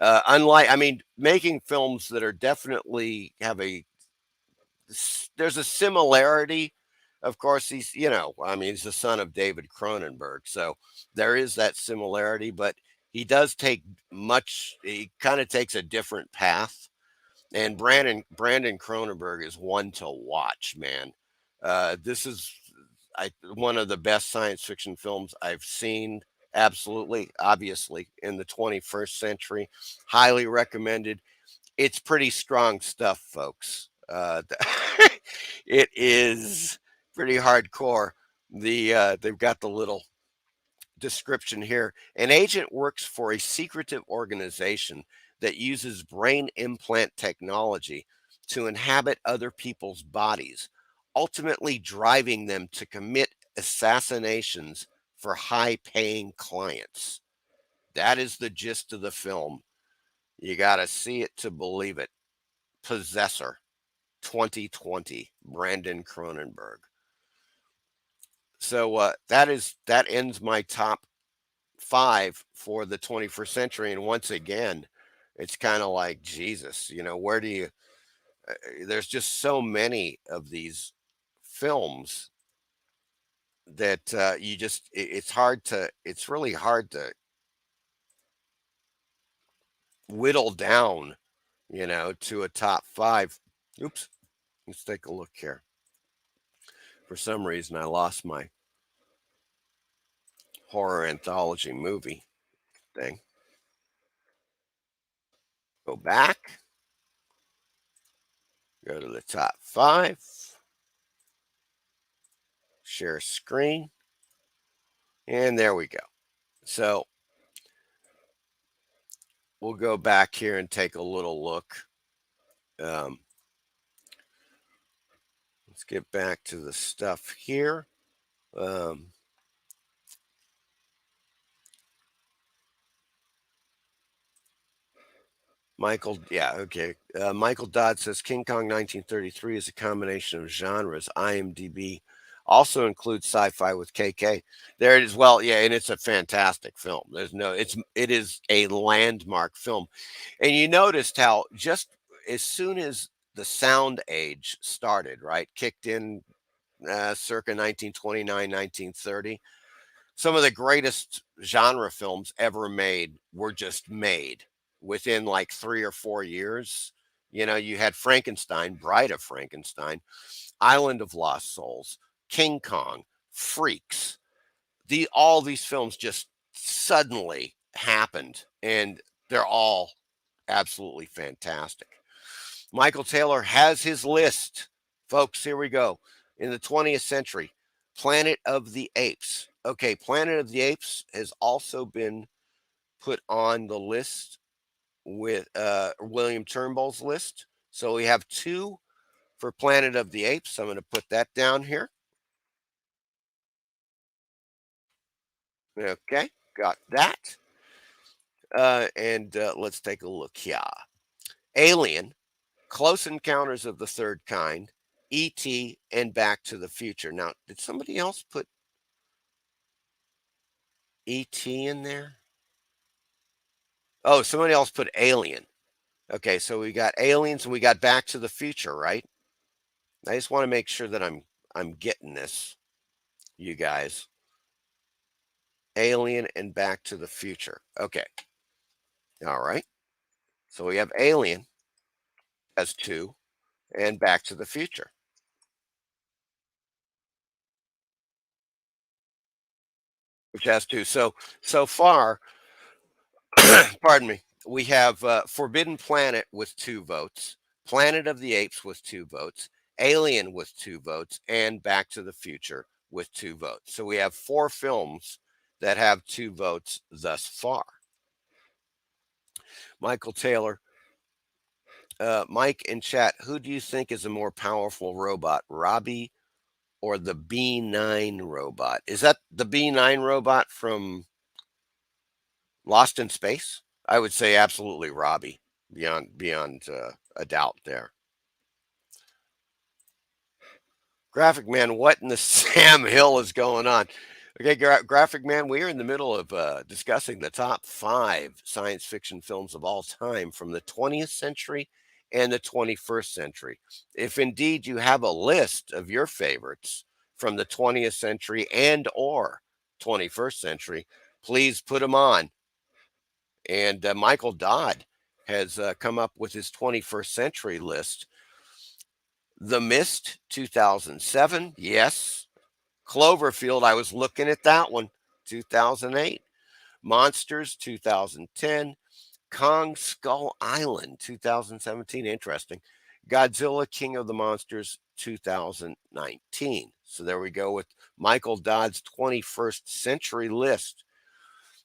Making films that are definitely there's a similarity. Of course, he's the son of David Cronenberg. So there is that similarity, but he does take he kind of takes a different path. And Brandon Cronenberg is one to watch, man. This is one of the best science fiction films I've seen. Absolutely, obviously, in the 21st century. Highly recommended. It's pretty strong stuff, folks. It is pretty hardcore. They've got the little description here. An agent works for a secretive organization that uses brain implant technology to inhabit other people's bodies, ultimately driving them to commit assassinations for high-paying clients. That is the gist of the film. You got to see it to believe it. Possessor, 2020, Brandon Cronenberg. So that ends my top 5 for the 21st century. And once again, it's kind of like, Jesus, where do you, there's just so many of these films that it's really hard to whittle down, to a top 5. Oops. Let's take a look here. For some reason, I lost my horror anthology movie thing. Go back. Go to the top 5. Share screen. And there we go. So we'll go back here and take a little look. Let's get back to the stuff here. Michael Dodd says King Kong 1933 is a combination of genres. IMDb also includes sci-fi with KK. There it is. Well, yeah, and it's a fantastic film. It is a landmark film. And you noticed how just as soon as the sound age started, right, kicked in circa 1929, 1930, some of the greatest genre films ever made were just made within like 3 or 4 years. You had Frankenstein, Bride of Frankenstein, Island of Lost Souls, King Kong, Freaks. All these films just suddenly happened, and they're all absolutely fantastic. Michael Taylor has his list. Folks, here we go. In the 20th century, Planet of the Apes. Okay, Planet of the Apes has also been put on the list with William Turnbull's list. So we have 2 for Planet of the Apes. I'm going to put that down here. Okay, got that. And let's take a look here. Alien, Close Encounters of the Third Kind, E.T., and Back to the Future. Now, did somebody else put E.T. in there? Oh, somebody else put Alien. Okay, so we got Aliens and we got Back to the Future, right? I just want to make sure that I'm getting this, you guys. Alien and Back to the Future. Okay. All right. So we have Alien as 2 and Back to the Future. Which has 2. So far, pardon me, we have Forbidden Planet with 2 votes, Planet of the Apes with 2 votes, Alien with 2 votes, and Back to the Future with 2 votes. So we have 4 films that have 2 votes thus far. Michael Taylor, Mike in chat, who do you think is a more powerful robot, Robbie or the B9 robot? Is that the B9 robot from Lost in Space? I would say absolutely Robbie, beyond a doubt there. Graphic Man, what in the Sam Hill is going on? Okay, Graphic Man, we are in the middle of discussing the top 5 science fiction films of all time from the 20th century and the 21st century. If indeed you have a list of your favorites from the 20th century and or 21st century, please put them on. And Michael Dodd has come up with his 21st century list. The Mist, 2007. Yes. Cloverfield, I was looking at that one, 2008. Monsters, 2010. Kong Skull Island, 2017. Interesting. Godzilla, King of the Monsters, 2019. So there we go with Michael Dodd's 21st century list.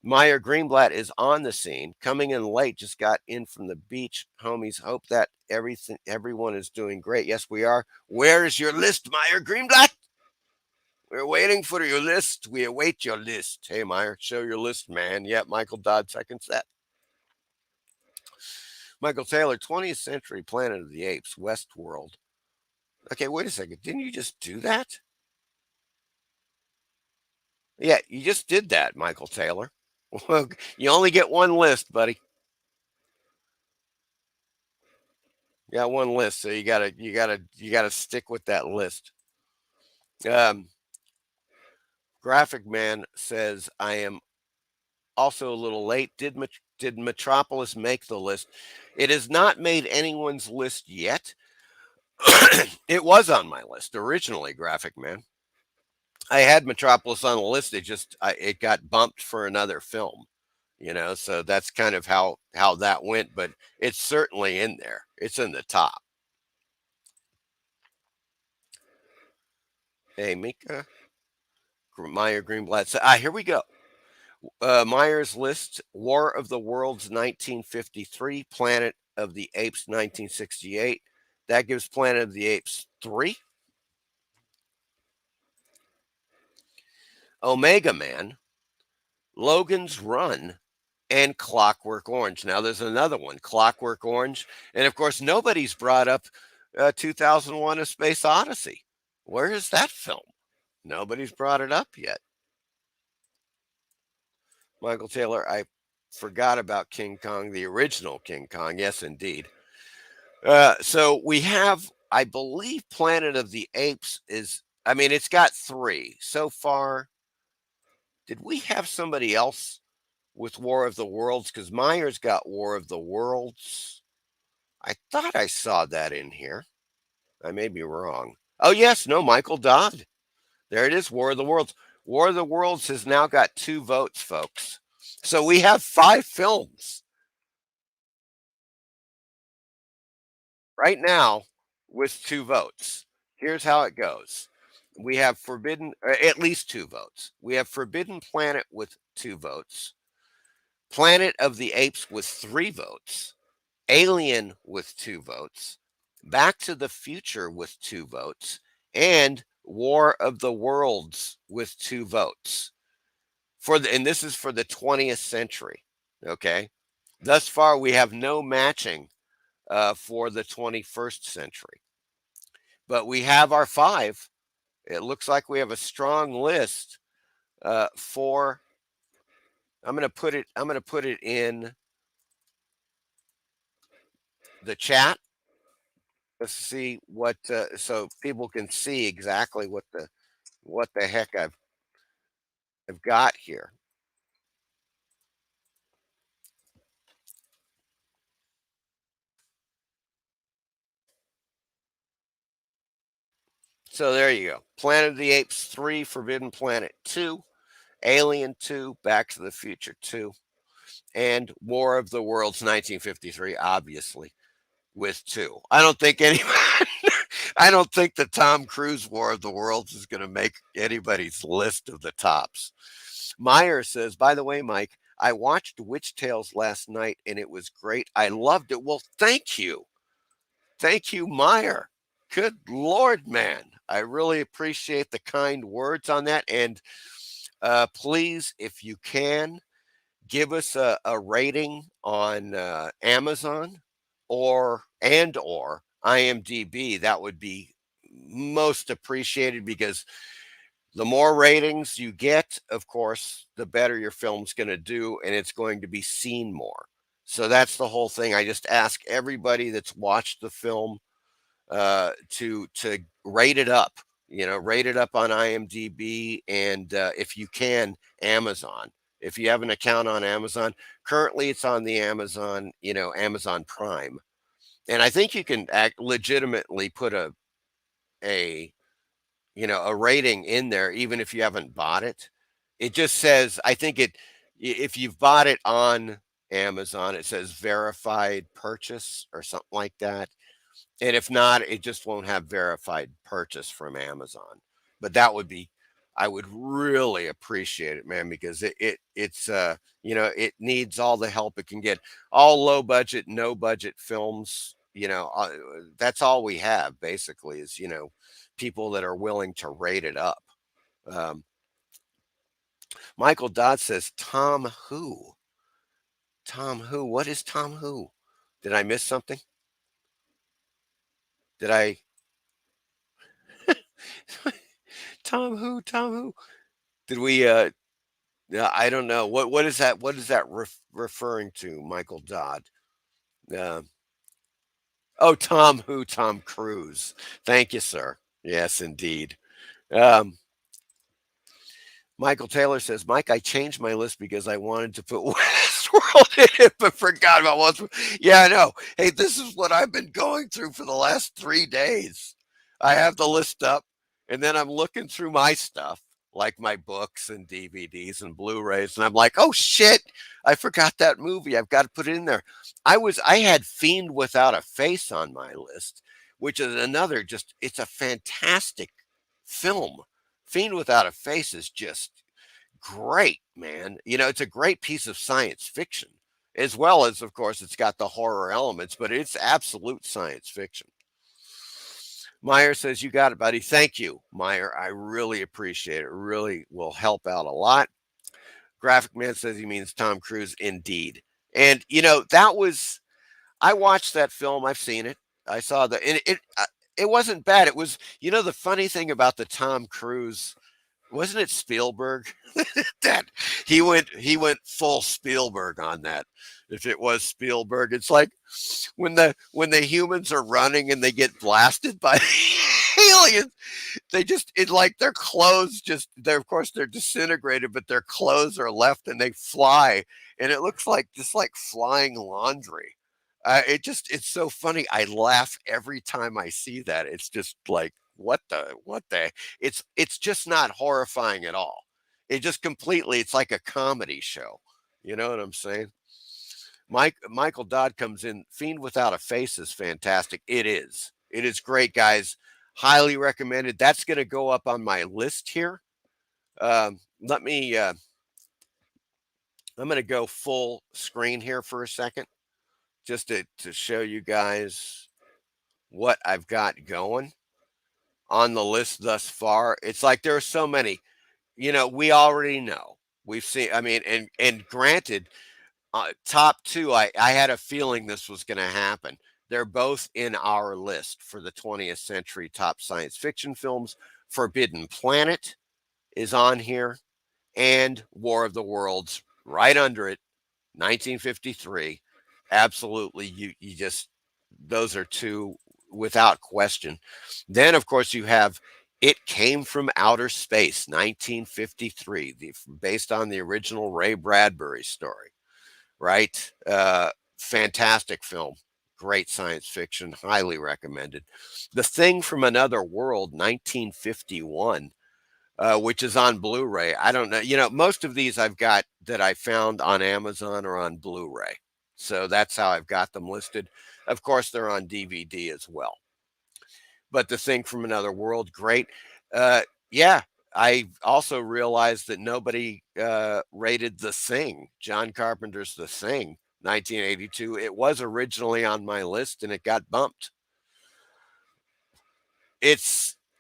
Meyer Greenblatt is on the scene, coming in late, just got in from the beach. Homies, hope that everyone is doing great. Yes, we are. Where is your list, Meyer Greenblatt? We're waiting for your list. We await your list. Hey, Meyer, show your list, man. Yep, Michael Dodd seconds that. Michael Taylor, 20th Century, Planet of the Apes, Westworld. Okay, wait a second. Didn't you just do that? Yeah, you just did that, Michael Taylor. You only get one list, buddy. You got one list, so you gotta stick with that list. Graphic Man says, I am also a little late. Did Metropolis make the list? It has not made anyone's list yet. It was on my list originally, Graphic Man. I had Metropolis on the list. It got bumped for another film, so that's kind of how that went, but it's certainly in there. It's in the top. Hey, Mika. Meyer Greenblatt. So, here we go. Meyer's list: War of the Worlds 1953, Planet of the Apes 1968. That gives Planet of the Apes 3. Omega Man, Logan's Run, and Clockwork Orange. Now there's another one, Clockwork Orange. And of course, nobody's brought up 2001: A Space Odyssey. Where is that film? Nobody's brought it up yet. Michael Taylor, I forgot about King Kong, the original King Kong. Yes, indeed. So we have, I believe, Planet of the Apes it's got 3 so far. Did we have somebody else with War of the Worlds? Because Meyer's got War of the Worlds. I thought I saw that in here. I may be wrong. Oh, yes. No, Michael Dodd. There it is, War of the Worlds. War of the Worlds has now got 2 votes, folks. So we have 5 films right now with 2 votes. Here's how it goes. We have at least 2 votes. We have Forbidden Planet with 2 votes. Planet of the Apes with 3 votes. Alien with 2 votes. Back to the Future with 2 votes. And War of the Worlds with 2 votes. And this is for the 20th century. Okay. Thus far, we have no matching for the 21st century. But we have our 5. It looks like we have a strong list for. I'm going to put it in the chat. Let's see what so people can see exactly what the heck I've got here. So there you go. Planet of the Apes 3, Forbidden Planet 2, Alien 2, Back to the Future 2, and War of the Worlds 1953, obviously, with 2. I don't think the Tom Cruise War of the Worlds is going to make anybody's list of the tops. Meyer says, by the way, Mike, I watched Witch Tales last night and it was great. I loved it. Well, thank you. Thank you, Meyer. Good Lord, man. I really appreciate the kind words on that. And please, if you can, give us a rating on Amazon or IMDb. That would be most appreciated, because the more ratings you get, of course, the better your film's going to do, and it's going to be seen more. So that's the whole thing. I just ask everybody that's watched the film to rate it up. Rate it up on IMDb, and if you can, Amazon. If you have an account on Amazon, currently it's on the Amazon, Amazon Prime. And I think you can legitimately put a rating in there, even if you haven't bought it. It just says, if you've bought it on Amazon, it says verified purchase or something like that. And if not, it just won't have verified purchase from Amazon. But I would really appreciate it, man, because it's it needs all the help it can get. All low budget, no budget films, that's all we have basically is, people that are willing to rate it up. Michael Dodd says, Tom who? Tom who? What is Tom who? Did I miss something? Did I? Tom who? Tom who? Did we? I don't know. What is that? What is that referring to, Michael Dodd? Oh, Tom who? Tom Cruise. Thank you, sir. Yes, indeed. Michael Taylor says, Mike, I changed my list because I wanted to put Westworld in it, but forgot about Westworld. Yeah, I know. Hey, this is what I've been going through for the last 3 days. I have the list up, and then I'm looking through my stuff, like my books and DVDs and Blu-rays, and I'm like, oh shit, I forgot that movie. I've got to put it in there. I had Fiend Without a Face on my list, which is another it's a fantastic film. Fiend Without a Face is just great, man. It's a great piece of science fiction, as well as, of course, it's got the horror elements, but it's absolute science fiction. Meyer says, you got it, buddy. Thank you, Meyer. I really appreciate it. It really will help out a lot. Graphic Man says he means Tom Cruise. Indeed. And, I watched that film. I've seen it. I saw it wasn't bad. It was, the funny thing about the Tom Cruise, wasn't it Spielberg? That he went full Spielberg on that. If it was Spielberg, it's like when the humans are running and they get blasted by aliens, their clothes of course they're disintegrated, but their clothes are left and they fly, and it looks like flying laundry. It's so funny. I laugh every time I see that. It's just like, what the, it's just not horrifying at all. It's like a comedy show. You know what I'm saying? Michael Dodd comes in. Fiend Without a Face is fantastic. It is great, guys. Highly recommended. That's going to go up on my list here. I'm going to go full screen here for a second, just to show you guys what I've got going on the list thus far. It's like there are so many, we already know. We've seen, and granted, top two, I had a feeling this was going to happen. They're both in our list for the 20th century top science fiction films. Forbidden Planet is on here, and War of the Worlds right under it, 1953. Absolutely, those are two without question. Then, of course, you have It Came from Outer Space, 1953, based on the original Ray Bradbury story, right? Fantastic film, great science fiction, highly recommended. The Thing from Another World, 1951, which is on Blu-ray. I don't know, most of these I've got that I found on Amazon or on Blu-ray. So that's how I've got them listed. Of course, they're on DVD as well. But The Thing from Another World, great. Yeah, I also realized that nobody rated The Thing, John Carpenter's The Thing, 1982. It was originally on my list and it got bumped.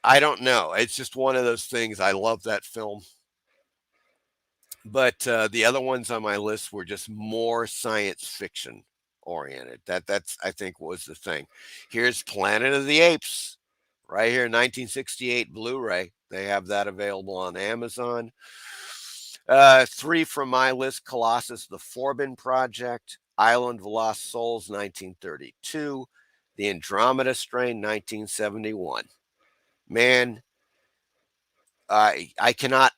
I don't know. It's just one of those things. I love that film. But the other ones on my list were just more science fiction oriented. That's I think was the thing. Here's Planet of the Apes, right here, 1968 Blu-ray. They have that available on Amazon. 3 from my list: Colossus, The Forbin Project, Island of Lost Souls, 1932, The Andromeda Strain, 1971. Man, I cannot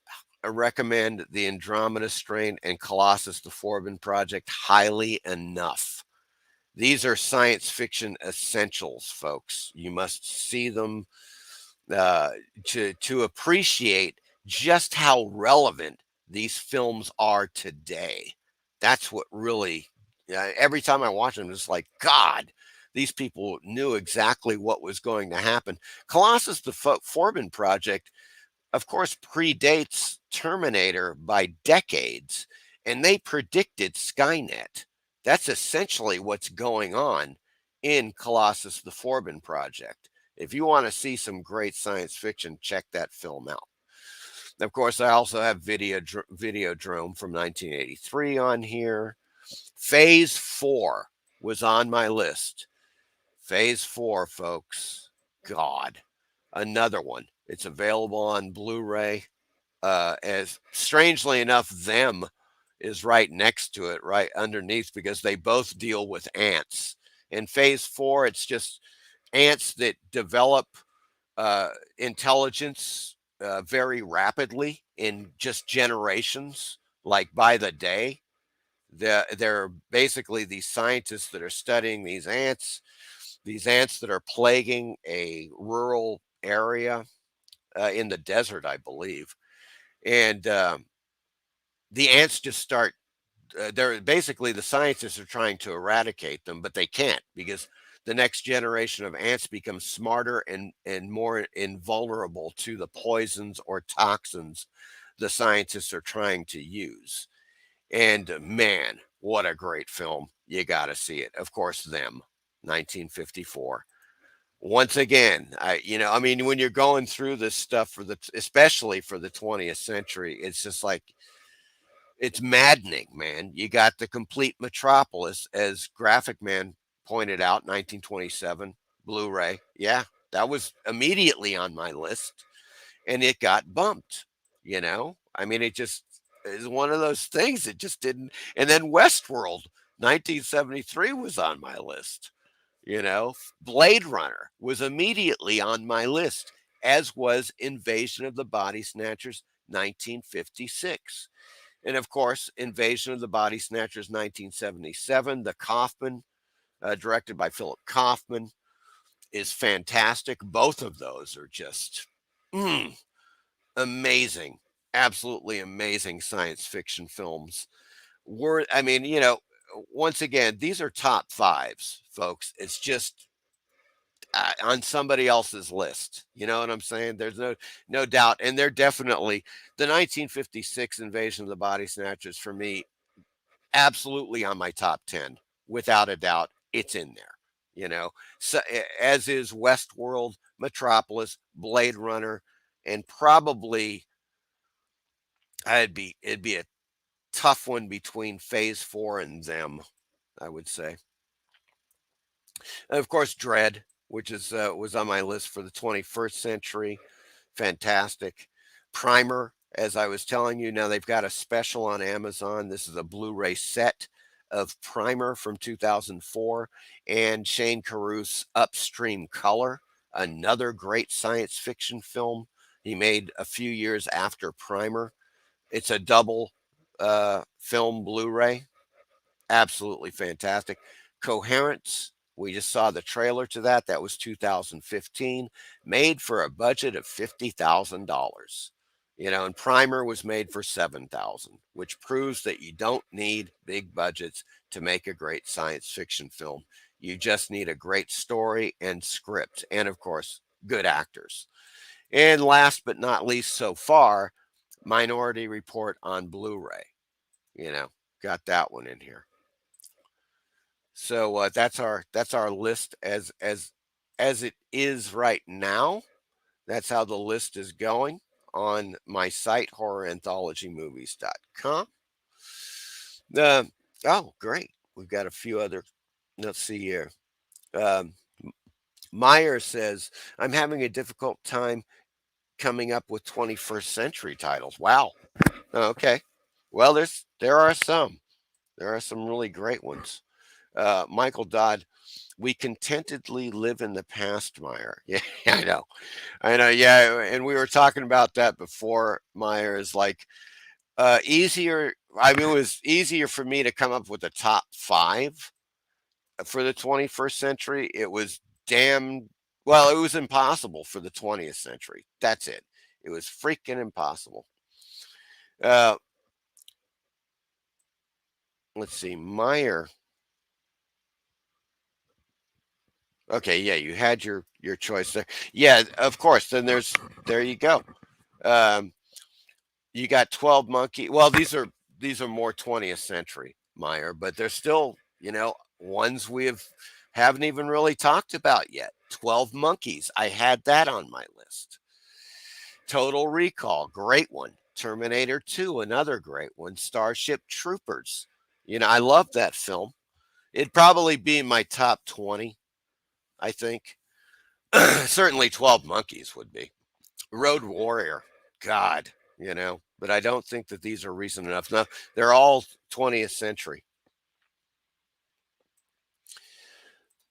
recommend The Andromeda Strain and Colossus the Forbin Project highly enough. These are science fiction essentials, folks. You must see them to appreciate just how relevant these films are today. That's what really, every time I watch them, it's like, God, these people knew exactly what was going to happen. Colossus the Forbin Project, of course, predates Terminator by decades, and they predicted Skynet. That's essentially what's going on in Colossus the Forbin Project. If you want to see some great science fiction, check that film out. Of course, I also have Videodrome from 1983 on here. Phase 4 was on my list. Phase 4, folks. God, another one. It's available on Blu-ray. As strangely enough, Them is right next to it, right underneath, because they both deal with ants. In Phase 4, it's just ants that develop intelligence very rapidly in just generations, like by the day. They're basically these scientists that are studying these ants that are plaguing a rural area in the desert, I believe. And the ants just start, they're basically, the scientists are trying to eradicate them, but they can't, because the next generation of ants becomes smarter and more invulnerable to the poisons or toxins the scientists are trying to use. And man, what a great film. You got to see it. Of course, Them, 1954. Once again, I mean, when you're going through this stuff especially for the 20th century, it's just like, it's maddening, man. You got The Complete Metropolis, as Graphic Man pointed out, 1927, Blu-ray. Yeah, that was immediately on my list, and it got bumped, I mean, it just is one of those things that just didn't. And then Westworld, 1973, was on my list. Blade Runner was immediately on my list, as was Invasion of the Body Snatchers, 1956. And of course, Invasion of the Body Snatchers, 1977, the Kaufman, directed by Philip Kaufman, is fantastic. Both of those are just amazing, absolutely amazing science fiction films. I mean, once again, these are top fives, folks. It's just on somebody else's list. You know what I'm saying? There's no doubt. And they're definitely the 1956 Invasion of the Body Snatchers, for me, absolutely on my top 10, without a doubt. It's in there, so, as is Westworld, Metropolis, Blade Runner, and probably it'd be a tough one between Phase 4 and Them, I would say. And of course, Dread, which was on my list for the 21st century. Fantastic. Primer, as I was telling you, now they've got a special on Amazon. This is a Blu-ray set of Primer from 2004, and Shane Carruth's Upstream Color, another great science fiction film he made a few years after Primer. It's a double film Blu-ray. Absolutely fantastic. Coherence, we just saw the trailer to that. That was 2015, made for a budget of $50,000. And Primer was made for $7,000, which proves that you don't need big budgets to make a great science fiction film. You just need a great story and script, and of course, good actors. And last but not least so far, Minority Report on Blu-ray. Got that one in here. So that's our list as it is right now. That's how the list is going on my site, horroranthologymovies.com. Oh, great. We've got a few other. Let's see here. Meyer says, I'm having a difficult time coming up with 21st century titles. Wow. Okay. Well, there are some. There are some really great ones. Michael Dodd, we contentedly live in the past, Meyer. Yeah, I know. I know. Yeah. And we were talking about that before, Meyer, is like easier. I mean, it was easier for me to come up with a top 5 for the 21st century. It was damn, well, it was impossible for the 20th century. That's it. It was freaking impossible. Let's see, Meyer. Okay, yeah, you had your choice there. Yeah, of course. Then there you go. You got 12 Monkey. Well, these are more 20th century, Meyer, but they're still, ones haven't even really talked about yet. 12 Monkeys. I had that on my list. Total Recall, great one. Terminator 2, another great one. Starship Troopers. I love that film. It'd probably be in my top 20, I think. Certainly 12 Monkeys would be. Road Warrior, God, but I don't think that these are recent enough. No, they're all 20th century.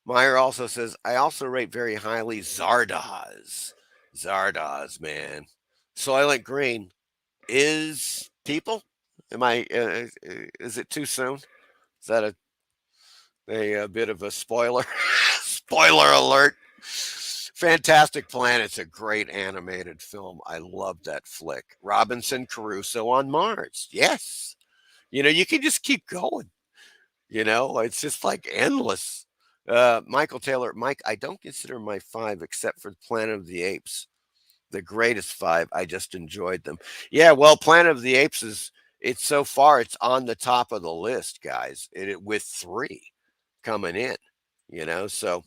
Meyer also says, I also rate very highly Zardoz. Zardoz, man. Soylent Green is people? Is it too soon? Is that a bit of a spoiler? Spoiler alert. Fantastic Planet's a great animated film. I love that flick. Robinson Crusoe on Mars. Yes. You can just keep going. It's just like endless. Michael Taylor, Mike, I don't consider my 5 except for Planet of the Apes the greatest 5. I just enjoyed them. Yeah, well, Planet of the Apes it's so far, it's on the top of the list, guys. With 3 coming in, so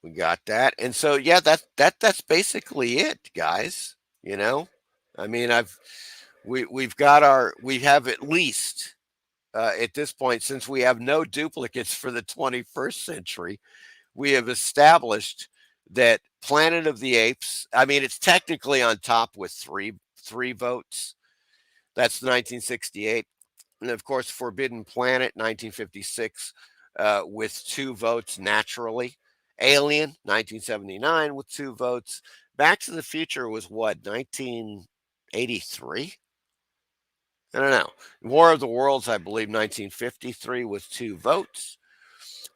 we got that. And so, yeah, that's basically it, guys. I mean, we have at least at this point, since we have no duplicates for the 21st century, we have established that Planet of the Apes, I mean, it's technically on top with three votes. That's 1968. And of course, Forbidden Planet, 1956, with 2 votes naturally. Alien, 1979, with 2 votes. Back to the Future was what, 1983? I don't know. War of the Worlds, I believe, 1953, with 2 votes.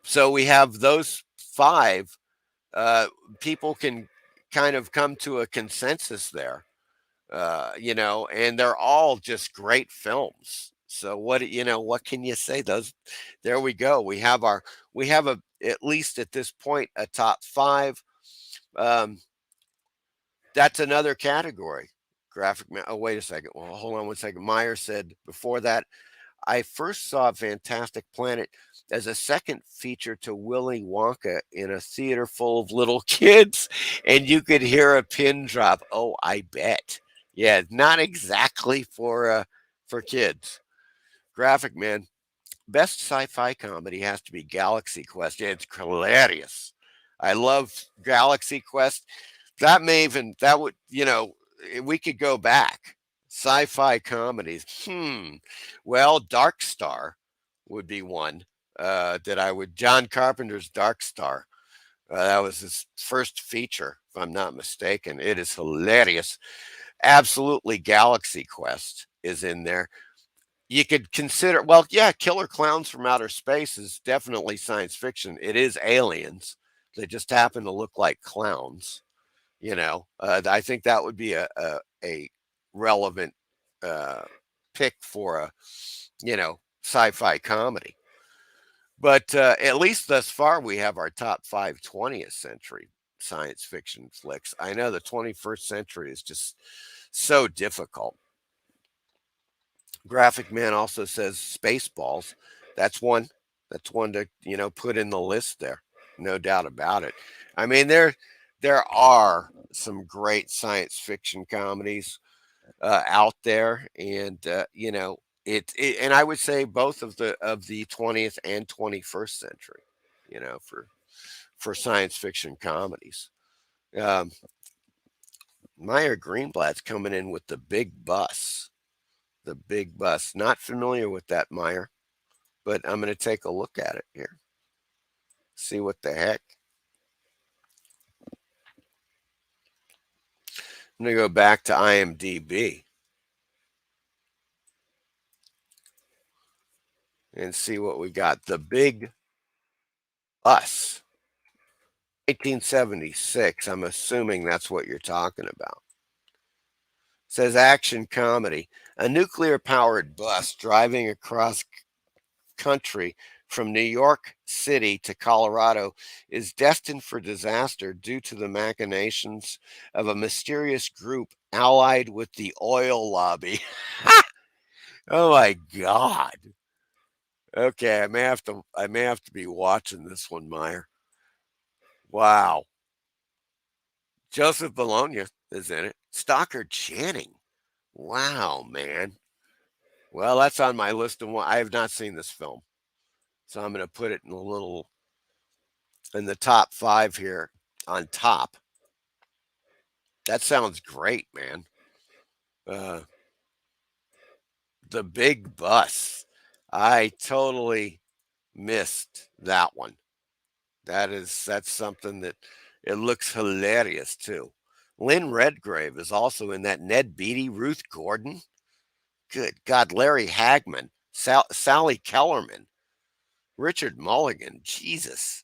So we have those 5. People can kind of come to a consensus there, and they're all just great films. So what can you say? There we go. We have at least at this point a top 5. That's another category. Graphic. Oh, wait a second. Well, hold on one second. Meyer said before that, I first saw Fantastic Planet as a second feature to Willy Wonka in a theater full of little kids, and you could hear a pin drop. Oh, I bet. Yeah, not exactly for kids. Graphic Man, best sci-fi comedy has to be Galaxy Quest. Yeah, it's hilarious. I love Galaxy Quest. That would, we could go back. Sci-fi comedies. Well, Dark Star would be one that I would. John Carpenter's Dark Star. That was his first feature, if I'm not mistaken. It is hilarious. Absolutely, Galaxy Quest is in there. You could consider, well, yeah, Killer Clowns from Outer Space is definitely science fiction. It is aliens. They just happen to look like clowns. I think that would be a relevant pick for a sci-fi comedy. But at least thus far we have our top 5 20th century science fiction flicks. I know the 21st century is just so difficult. Graphic Man also says Spaceballs. That's one to put in the list there, no doubt about it. I mean, there are some great science fiction comedies out there, and and I would say both of the 20th and 21st century, for science fiction comedies. Meyer Greenblatt's coming in with the big bus. The Big Bus. Not familiar with that, Meyer, but I'm going to take a look at it here. See what the heck. I'm going to go back to IMDb and see what we got. The Big Bus. 1876. I'm assuming that's what you're talking about. It says action comedy. A nuclear-powered bus driving across country from New York City to Colorado is destined for disaster due to the machinations of a mysterious group allied with the oil lobby. Oh my God. Okay, I may have to be watching this one, Meyer. Wow. Joseph Bologna is in it. Stockard Channing. Wow, man. Well, that's on my list of one. I have not seen this film, so I'm going to put it in the top 5 here on top. That sounds great, man. The Big Bus. I totally missed that one. That's something that it looks hilarious too. Lynn Redgrave is also in that. Ned Beatty, Ruth Gordon. Good God, Larry Hagman, Sally Kellerman, Richard Mulligan. Jesus.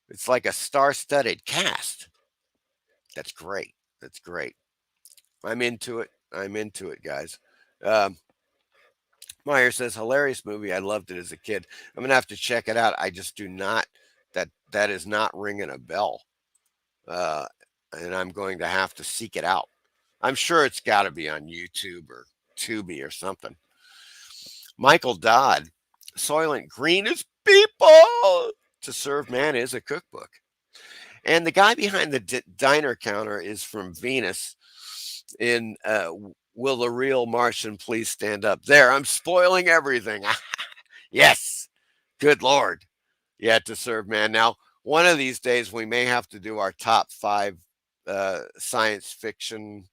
It's like a star-studded cast. That's great. That's great. I'm into it. I'm into it, guys. Meyer says, hilarious movie. I loved it as a kid. I'm going to have to check it out. I just do not, that is not ringing a bell. And I'm going to have to seek it out. I'm sure it's got to be on YouTube or Tubi or something. Michael Dodd, Soylent Green is people. To Serve Man is a cookbook. And the guy behind the diner counter is from Venus in Will the Real Martian Please Stand Up? There, I'm spoiling everything. Yes. Good Lord. Yeah, To Serve Man. Now, one of these days, we may have to do our top 5 science fiction.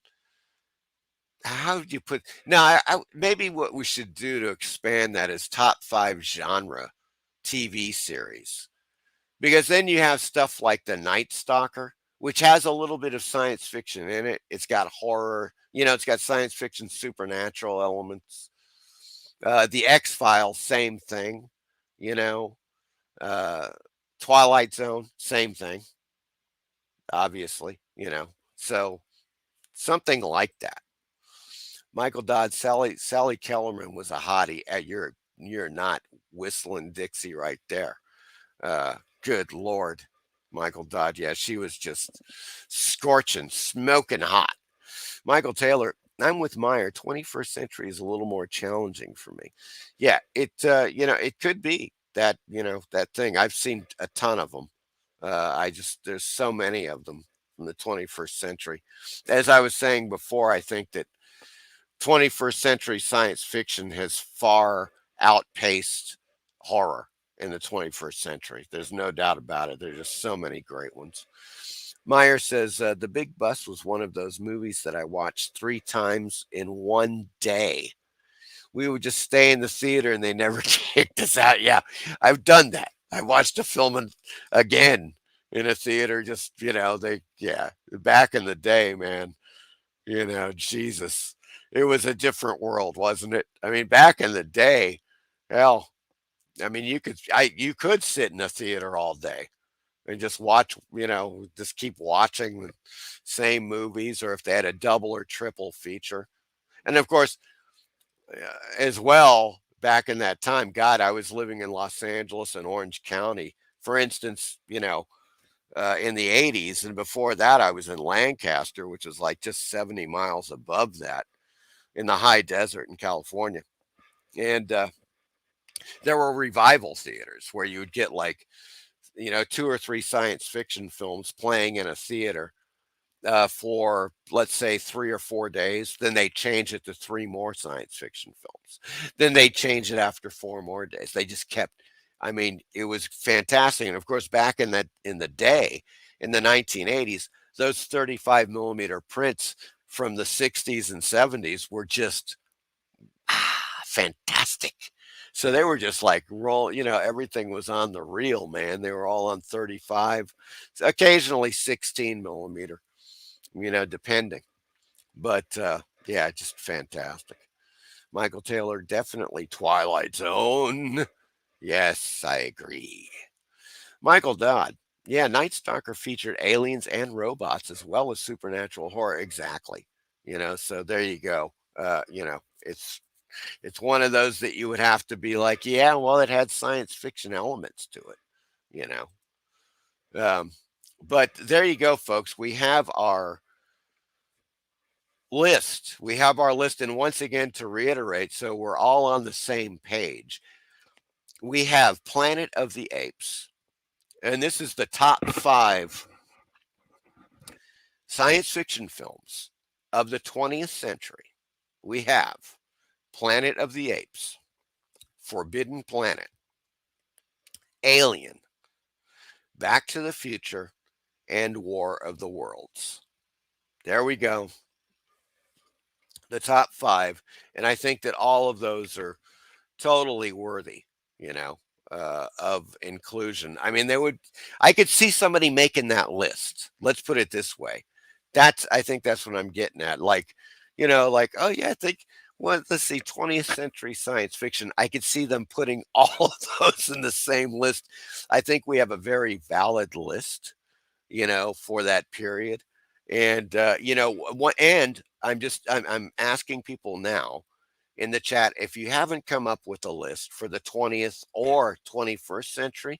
How would you put? Now, maybe what we should do to expand that is top 5 genre TV series. Because then you have stuff like The Night Stalker, which has a little bit of science fiction in it. It's got horror, it's got science fiction, supernatural elements. The X-Files, same thing, Twilight Zone, same thing, obviously, so something like that. Michael Dodd, Sally Kellerman was a hottie. You're not whistling Dixie right there. Good Lord, Michael Dodd. Yeah, she was just scorching, smoking hot. Michael Taylor, I'm with Meyer. 21st century is a little more challenging for me. Yeah, it could be that, that thing. I've seen a ton of them. There's so many of them from the 21st century. As I was saying before, I think that 21st century science fiction has far outpaced horror in the 21st century. There's no doubt about it. There's just so many great ones. Meyer says, The Big Bus was one of those movies that I watched 3 times in one day. We would just stay in the theater and they never kicked us out. Yeah, I've done that. I watched a film again in a theater, back in the day, man. Jesus. It was a different world, wasn't it? I mean, back in the day, hell, I mean, you could sit in a theater all day and just watch, just keep watching the same movies, or if they had a double or triple feature. And of course, as well, back in that time, God, I was living in Los Angeles and Orange County, for instance, in the 80s. And before that, I was in Lancaster, which is like just 70 miles above that in the high desert in California. And there were revival theaters where you would get 2 or 3 science fiction films playing in a theater for, let's say, 3 or 4 days. Then they change it to 3 more science fiction films. Then they change it after 4 more days. They just kept, it was fantastic. And of course, back in the day, in the 1980s, those 35 millimeter prints from the 60s and 70s were just fantastic. So they were just like everything was on the reel, man. They were all on 35, occasionally 16 millimeter, depending. But yeah, just fantastic. Michael Taylor, definitely Twilight Zone. Yes, I agree. Michael Dodd. Yeah, Night Stalker featured aliens and robots as well as supernatural horror. Exactly. So there you go. It's one of those that you would have to be like, yeah, well, it had science fiction elements to it, you know. But there you go, folks. We have our list. We have our list. And once again, to reiterate, so we're all on the same page. We have Planet of the Apes. And this is the top 5 science fiction films of the 20th century. We have Planet of the Apes, Forbidden Planet, Alien, Back to the Future, and War of the Worlds. There we go. The top 5. And I think that all of those are totally worthy, of inclusion. I mean, I could see somebody making that list. Let's put it this way. I think that's what I'm getting at. Like, oh yeah, I think, let's see, 20th century science fiction. I could see them putting all of those in the same list. I think we have a very valid list, for that period. And, and I'm asking people now in the chat, if you haven't come up with a list for the 20th or 21st century,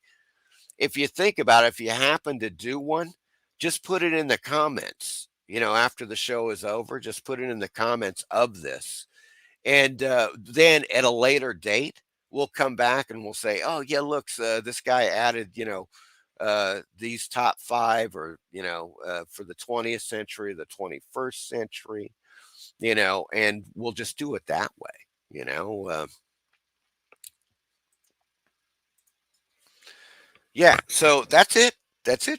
if you think about it, if you happen to do one, just put it in the comments, after the show is over, just put it in the comments of this. And then at a later date, we'll come back and we'll say, oh yeah, look, this guy added, these top 5 or, for the 20th century, the 21st century, and we'll just do it that way. Yeah, so that's it,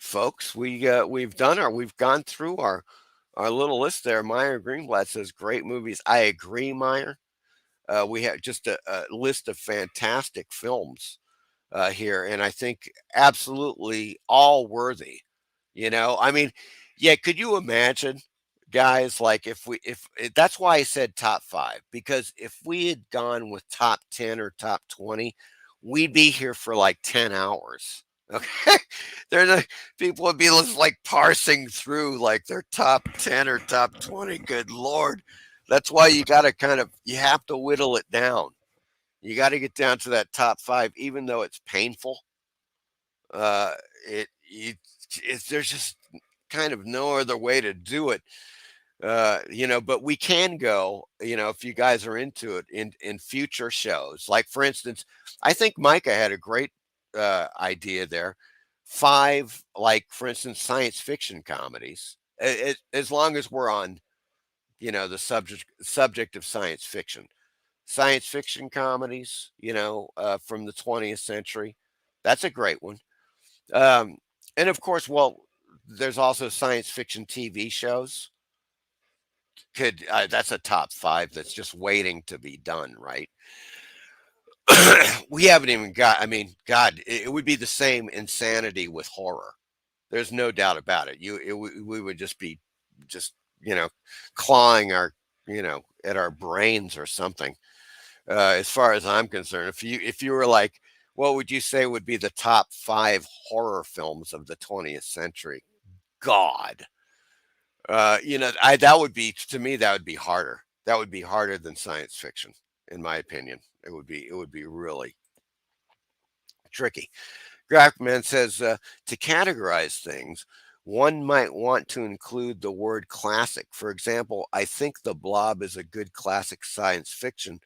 folks. We've gone through our little list there. Meyer Greenblatt says great movies. I agree, Meyer. We have just a list of fantastic films here, and I think absolutely all worthy. I mean, yeah, could you imagine, guys, like if that's why I said top 5, because if we had gone with top 10 or top 20, we'd be here for like 10 hours. Okay. People would be just like parsing through like their top 10 or top 20. Good Lord. That's why you got to you have to whittle it down. You got to get down to that top 5, even though it's painful. There's just kind of no other way to do it. But we can go, if you guys are into it in future shows. Like, for instance, I think Micah had a great idea there. 5, like, for instance, science fiction comedies, as long as we're on, the subject of science fiction comedies, from the 20th century. That's a great one. And of course, well, there's also science fiction TV shows. That's a top 5 that's just waiting to be done, right? We haven't even got, I mean, God, it would be the same insanity with horror. There's no doubt about it. We would just be clawing our, at our brains or something. As far as I'm concerned, if you were like, what would you say would be the top 5 horror films of the 20th century? God. That would be, to me, that would be harder. That would be harder than science fiction, in my opinion. It would be really tricky. Graphman says, to categorize things, one might want to include the word classic. For example, I think The Blob is a good classic science fiction,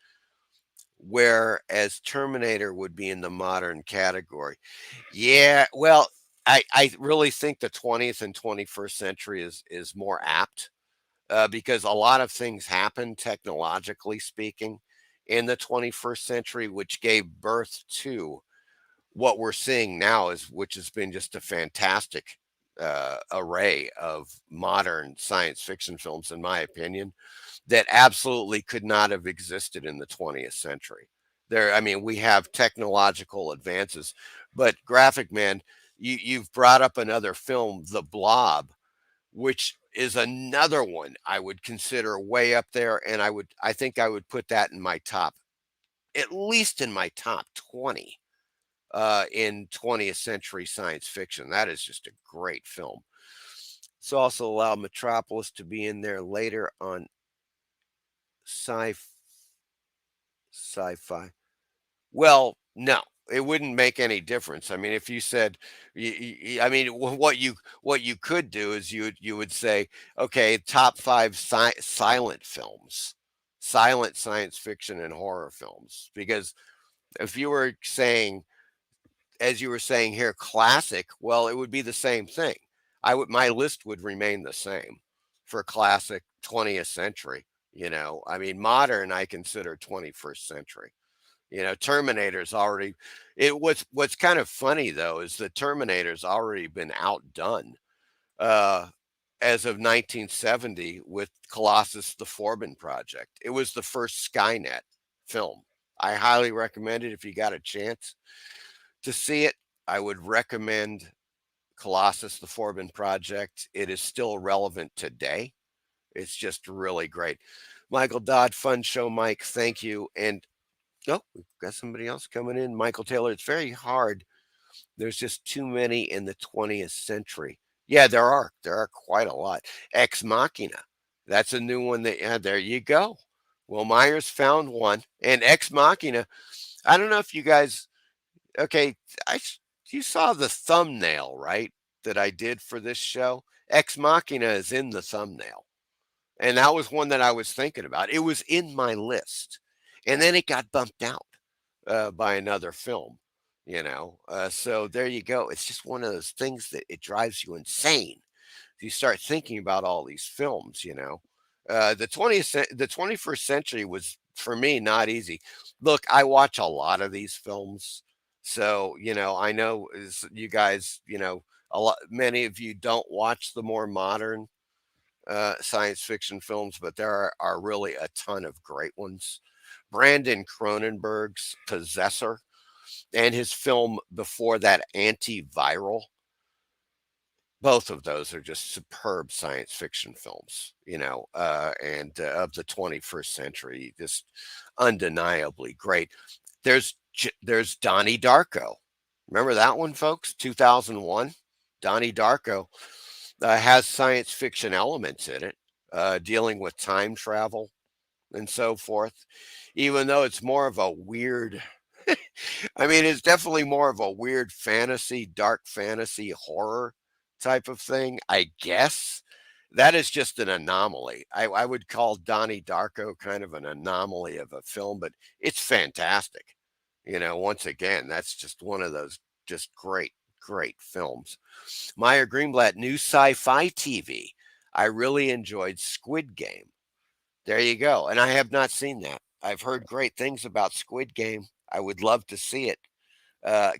whereas Terminator would be in the modern category. Yeah, well, I really think the 20th and 21st century is more apt, because a lot of things happen, technologically speaking, in the 21st century, which gave birth to what we're seeing now, which has been just a fantastic array of modern science fiction films, in my opinion, that absolutely could not have existed in the 20th century. I mean, we have technological advances, but Graphic Man, you've brought up another film, The Blob, which is another one I would consider way up there, and I think I would put that in my top, at least in my top 20 in 20th century science fiction. That is just a great film. It's also allowed Metropolis to be in there later on sci-fi. Well, no, it wouldn't make any difference. I mean, if you said, I mean, what you could do is you would say, okay, top 5 silent films, silent science fiction and horror films, because if you were saying, as you were saying here, classic, well, it would be the same thing. My list would remain the same for classic 20th century. I mean, modern, I consider 21st century. Terminator's already. What's kind of funny though is the Terminator's already been outdone as of 1970 with Colossus: The Forbin Project. It was the first Skynet film. I highly recommend it if you got a chance to see it. I would recommend Colossus: The Forbin Project. It is still relevant today. It's just really great. Michael Dodd, fun show, Mike. Thank you. And we've got somebody else coming in. Michael Taylor. It's very hard. There's just too many in the 20th century. Yeah, there are. There are quite a lot. Ex Machina. That's a new one. There you go. Will Myers found one. And Ex Machina. I don't know if you guys. Okay, you saw the thumbnail, right? That I did for this show. Ex Machina is in the thumbnail. And that was one that I was thinking about. It was in my list. And then it got bumped out by another film, So there you go. It's just one of those things that it drives you insane. You start thinking about all these films, The 21st century was, for me, not easy. Look, I watch a lot of these films. So, I know you guys, many of you don't watch the more modern science fiction films, but there are really a ton of great ones. Brandon Cronenberg's Possessor and his film before that, Antiviral. Both of those are just superb science fiction films, and of the 21st century, just undeniably great. There's Donnie Darko. Remember that one, folks? 2001. Donnie Darko has science fiction elements in it, dealing with time travel and so forth, even though it's more of a weird, I mean, it's definitely more of a weird fantasy, dark fantasy horror type of thing, I guess. That is just an anomaly. I would call Donnie Darko kind of an anomaly of a film, but it's fantastic. Once again, that's just one of those just great, great films. Meyer Greenblatt, new sci-fi TV. I really enjoyed Squid Game. There you go. And I have not seen that. I've heard great things about Squid Game. I would love to see it.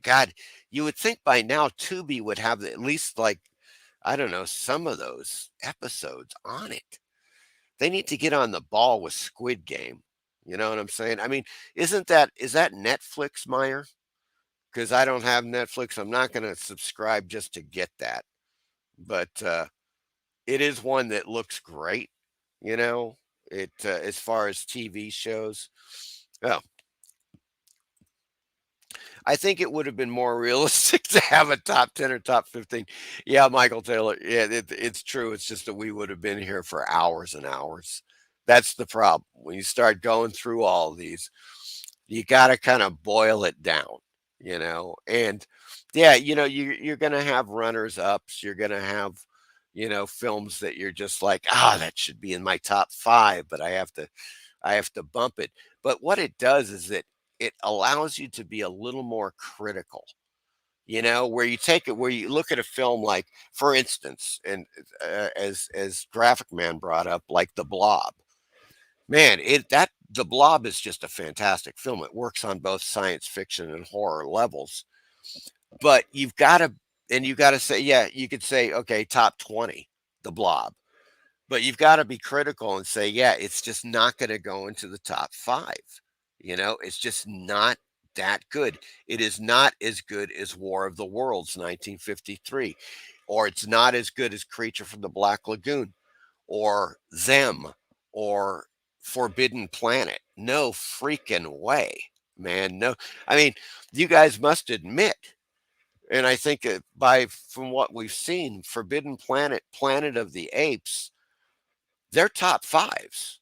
God, you would think by now Tubi would have at least, like, I don't know, some of those episodes on it. They need to get on the ball with Squid Game. You know what I'm saying? I mean, is that Netflix, Meyer? Because I don't have Netflix. I'm not going to subscribe just to get that. But it is one that looks great, as far as TV shows. Well, I think it would have been more realistic to have a top 10 or top 15. Yeah, Michael Taylor. Yeah, it's true. It's just that we would have been here for hours and hours. That's the problem. When you start going through all these, you got to kind of boil it down, and yeah, you're going to have runners ups. You're going to have, films that you're just like, that should be in my top 5, but I have to bump it. But what it does is that it allows you to be a little more critical, where you look at a film like, for instance, and as Graphic Man brought up, like The Blob. Man, The Blob is just a fantastic film. It works on both science fiction and horror levels. But you've got to, and you got to say, yeah, you could say, okay, top 20, The Blob. But you've got to be critical and say, yeah, it's just not going to go into the top 5. It's just not that good. It is not as good as War of the Worlds, 1953, or it's not as good as Creature from the Black Lagoon, or Them, or Forbidden Planet. No freaking way, man. No, I mean, you guys must admit, and I think from what we've seen, Forbidden Planet, Planet of the Apes, they're top 5s.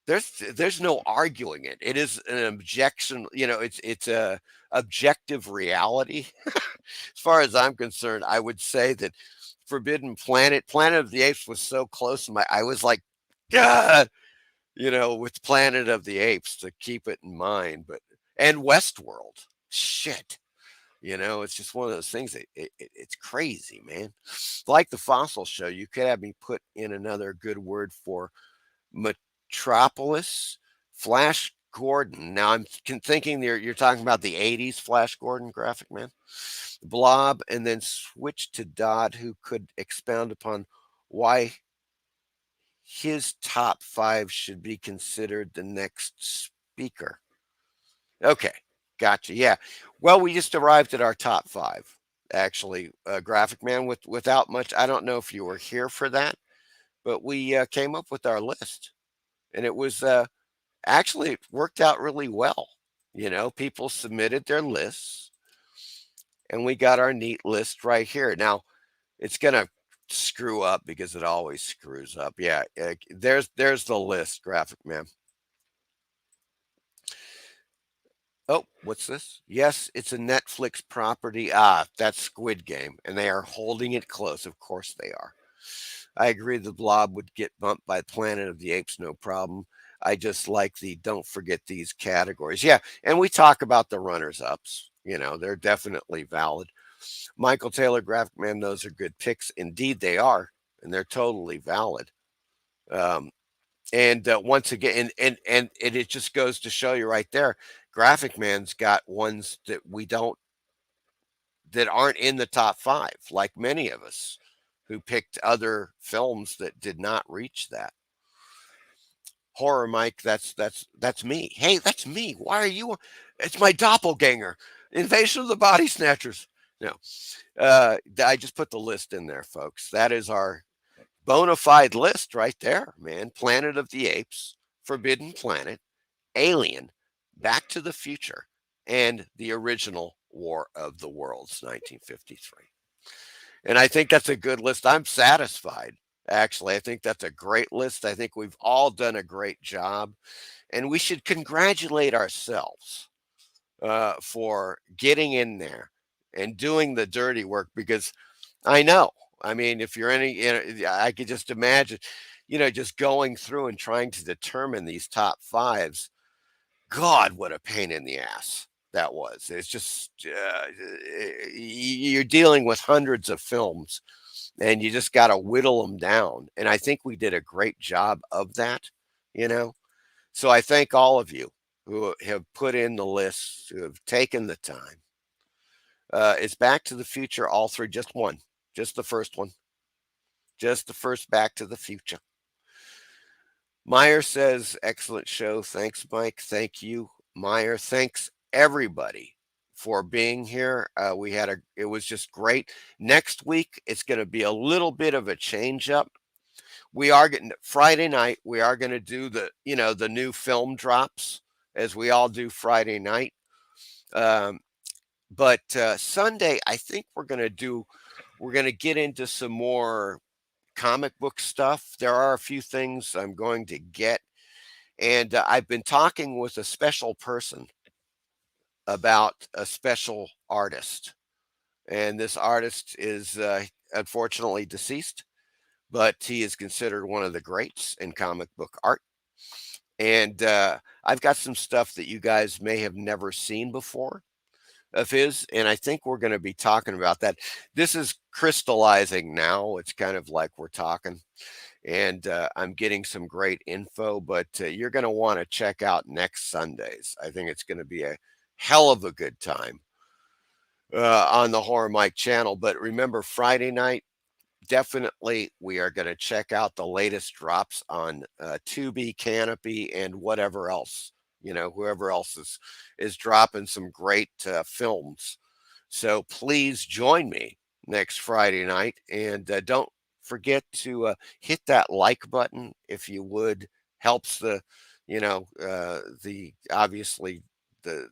There's no arguing it. It is an objection. It's a objective reality. As far as I'm concerned, I would say that Forbidden Planet, Planet of the Apes was so close. I was like, God, with Planet of the Apes to keep it in mind. And Westworld, shit. It's just one of those things. It's crazy, man. Like the Fossil Show, you could have me put in another good word for Metropolis, Flash Gordon. Now I'm thinking you're talking about the 80s Flash Gordon graphic, man. Blob, and then switch to Dodd, who could expound upon why his top 5 should be considered the next speaker. Okay, gotcha. Yeah. Well, we just arrived at our top 5, actually, Graphic Man, without much. I don't know if you were here for that, but we came up with our list. And it was actually, it worked out really well. People submitted their lists, and we got our neat list right here. Now, it's going to screw up because it always screws up. Yeah, there's the list, Graphic Man. Oh, what's this? Yes, it's a Netflix property. That's Squid Game, and they are holding it close. Of course they are. I agree the Blob would get bumped by Planet of the Apes, no problem. I just like the don't forget these categories. Yeah, and we talk about the runners-ups. They're definitely valid. Michael Taylor, Graphic Man, those are good picks. Indeed, they are, and they're totally valid. And once again, and it just goes to show you right there, Graphic Man's got ones that that aren't in the top 5, like many of us who picked other films that did not reach that. Horror Mike, that's me. Hey, that's me. Why are you? It's my doppelganger. Invasion of the Body Snatchers. No, I just put the list in there, folks. That is our bona fide list right there, man. Planet of the Apes, Forbidden Planet, Alien, Back to the Future, and the original War of the Worlds, 1953. And I think that's a good list. I'm satisfied, actually. I think that's a great list. I think we've all done a great job. And we should congratulate ourselves for getting in there and doing the dirty work, because I know, I mean, if you're I could just imagine, just going through and trying to determine these top 5s. God, what a pain in the ass that was. It's just, you're dealing with hundreds of films, and you just got to whittle them down. And I think we did a great job of that, So I thank all of you who have put in the lists, who have taken the time. It's Back to the Future, all 3, just one, just the first one, just the first Back to the Future. Meyer says, excellent show. Thanks, Mike. Thank you, Meyer. Thanks, everybody, for being here. It was just great. Next week, it's going to be a little bit of a change up. We are getting Friday night. We are going to do the new film drops, as we all do Friday night. But Sunday, I think we're going to get into some more comic book stuff. There are a few things I'm going to get. And I've been talking with a special person about a special artist. And this artist is unfortunately deceased, but he is considered one of the greats in comic book art. And I've got some stuff that you guys may have never seen before of his, and I think we're going to be talking about that. This is crystallizing now. It's kind of like we're talking, and I'm getting some great info, but you're going to want to check out next Sundays. I think it's going to be a hell of a good time. on the Horror Mike channel. But remember, Friday night, definitely we are going to check out the latest drops on Tubi, Canopy, and whatever else. Whoever else is dropping some great films. So please join me next Friday night, and don't forget to hit that like button if you would. Helps the obviously the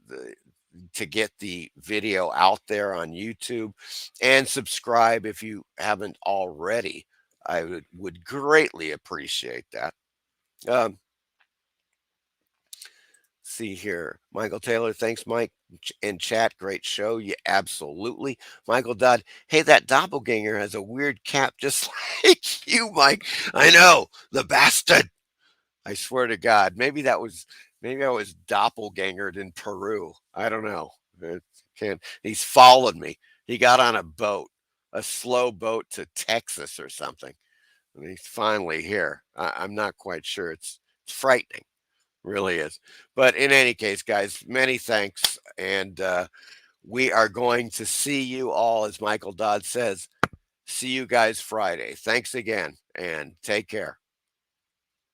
to get the video out there on YouTube, and subscribe if you haven't already. I would greatly appreciate that. See here, Michael Taylor, thanks, Mike. In chat, great show. Yeah, absolutely. Michael Dodd, hey, that doppelganger has a weird cap just like you, Mike. I know, the bastard. I swear to God, maybe I was doppelgangered in Peru. I don't know. He's followed me. He got on a boat, a slow boat to Texas or something, and he's finally here. I'm not quite sure. It's frightening, really is. But in any case, guys, many thanks, and we are going to see you all, as Michael Dodd says. See you guys Friday. Thanks again, and take care.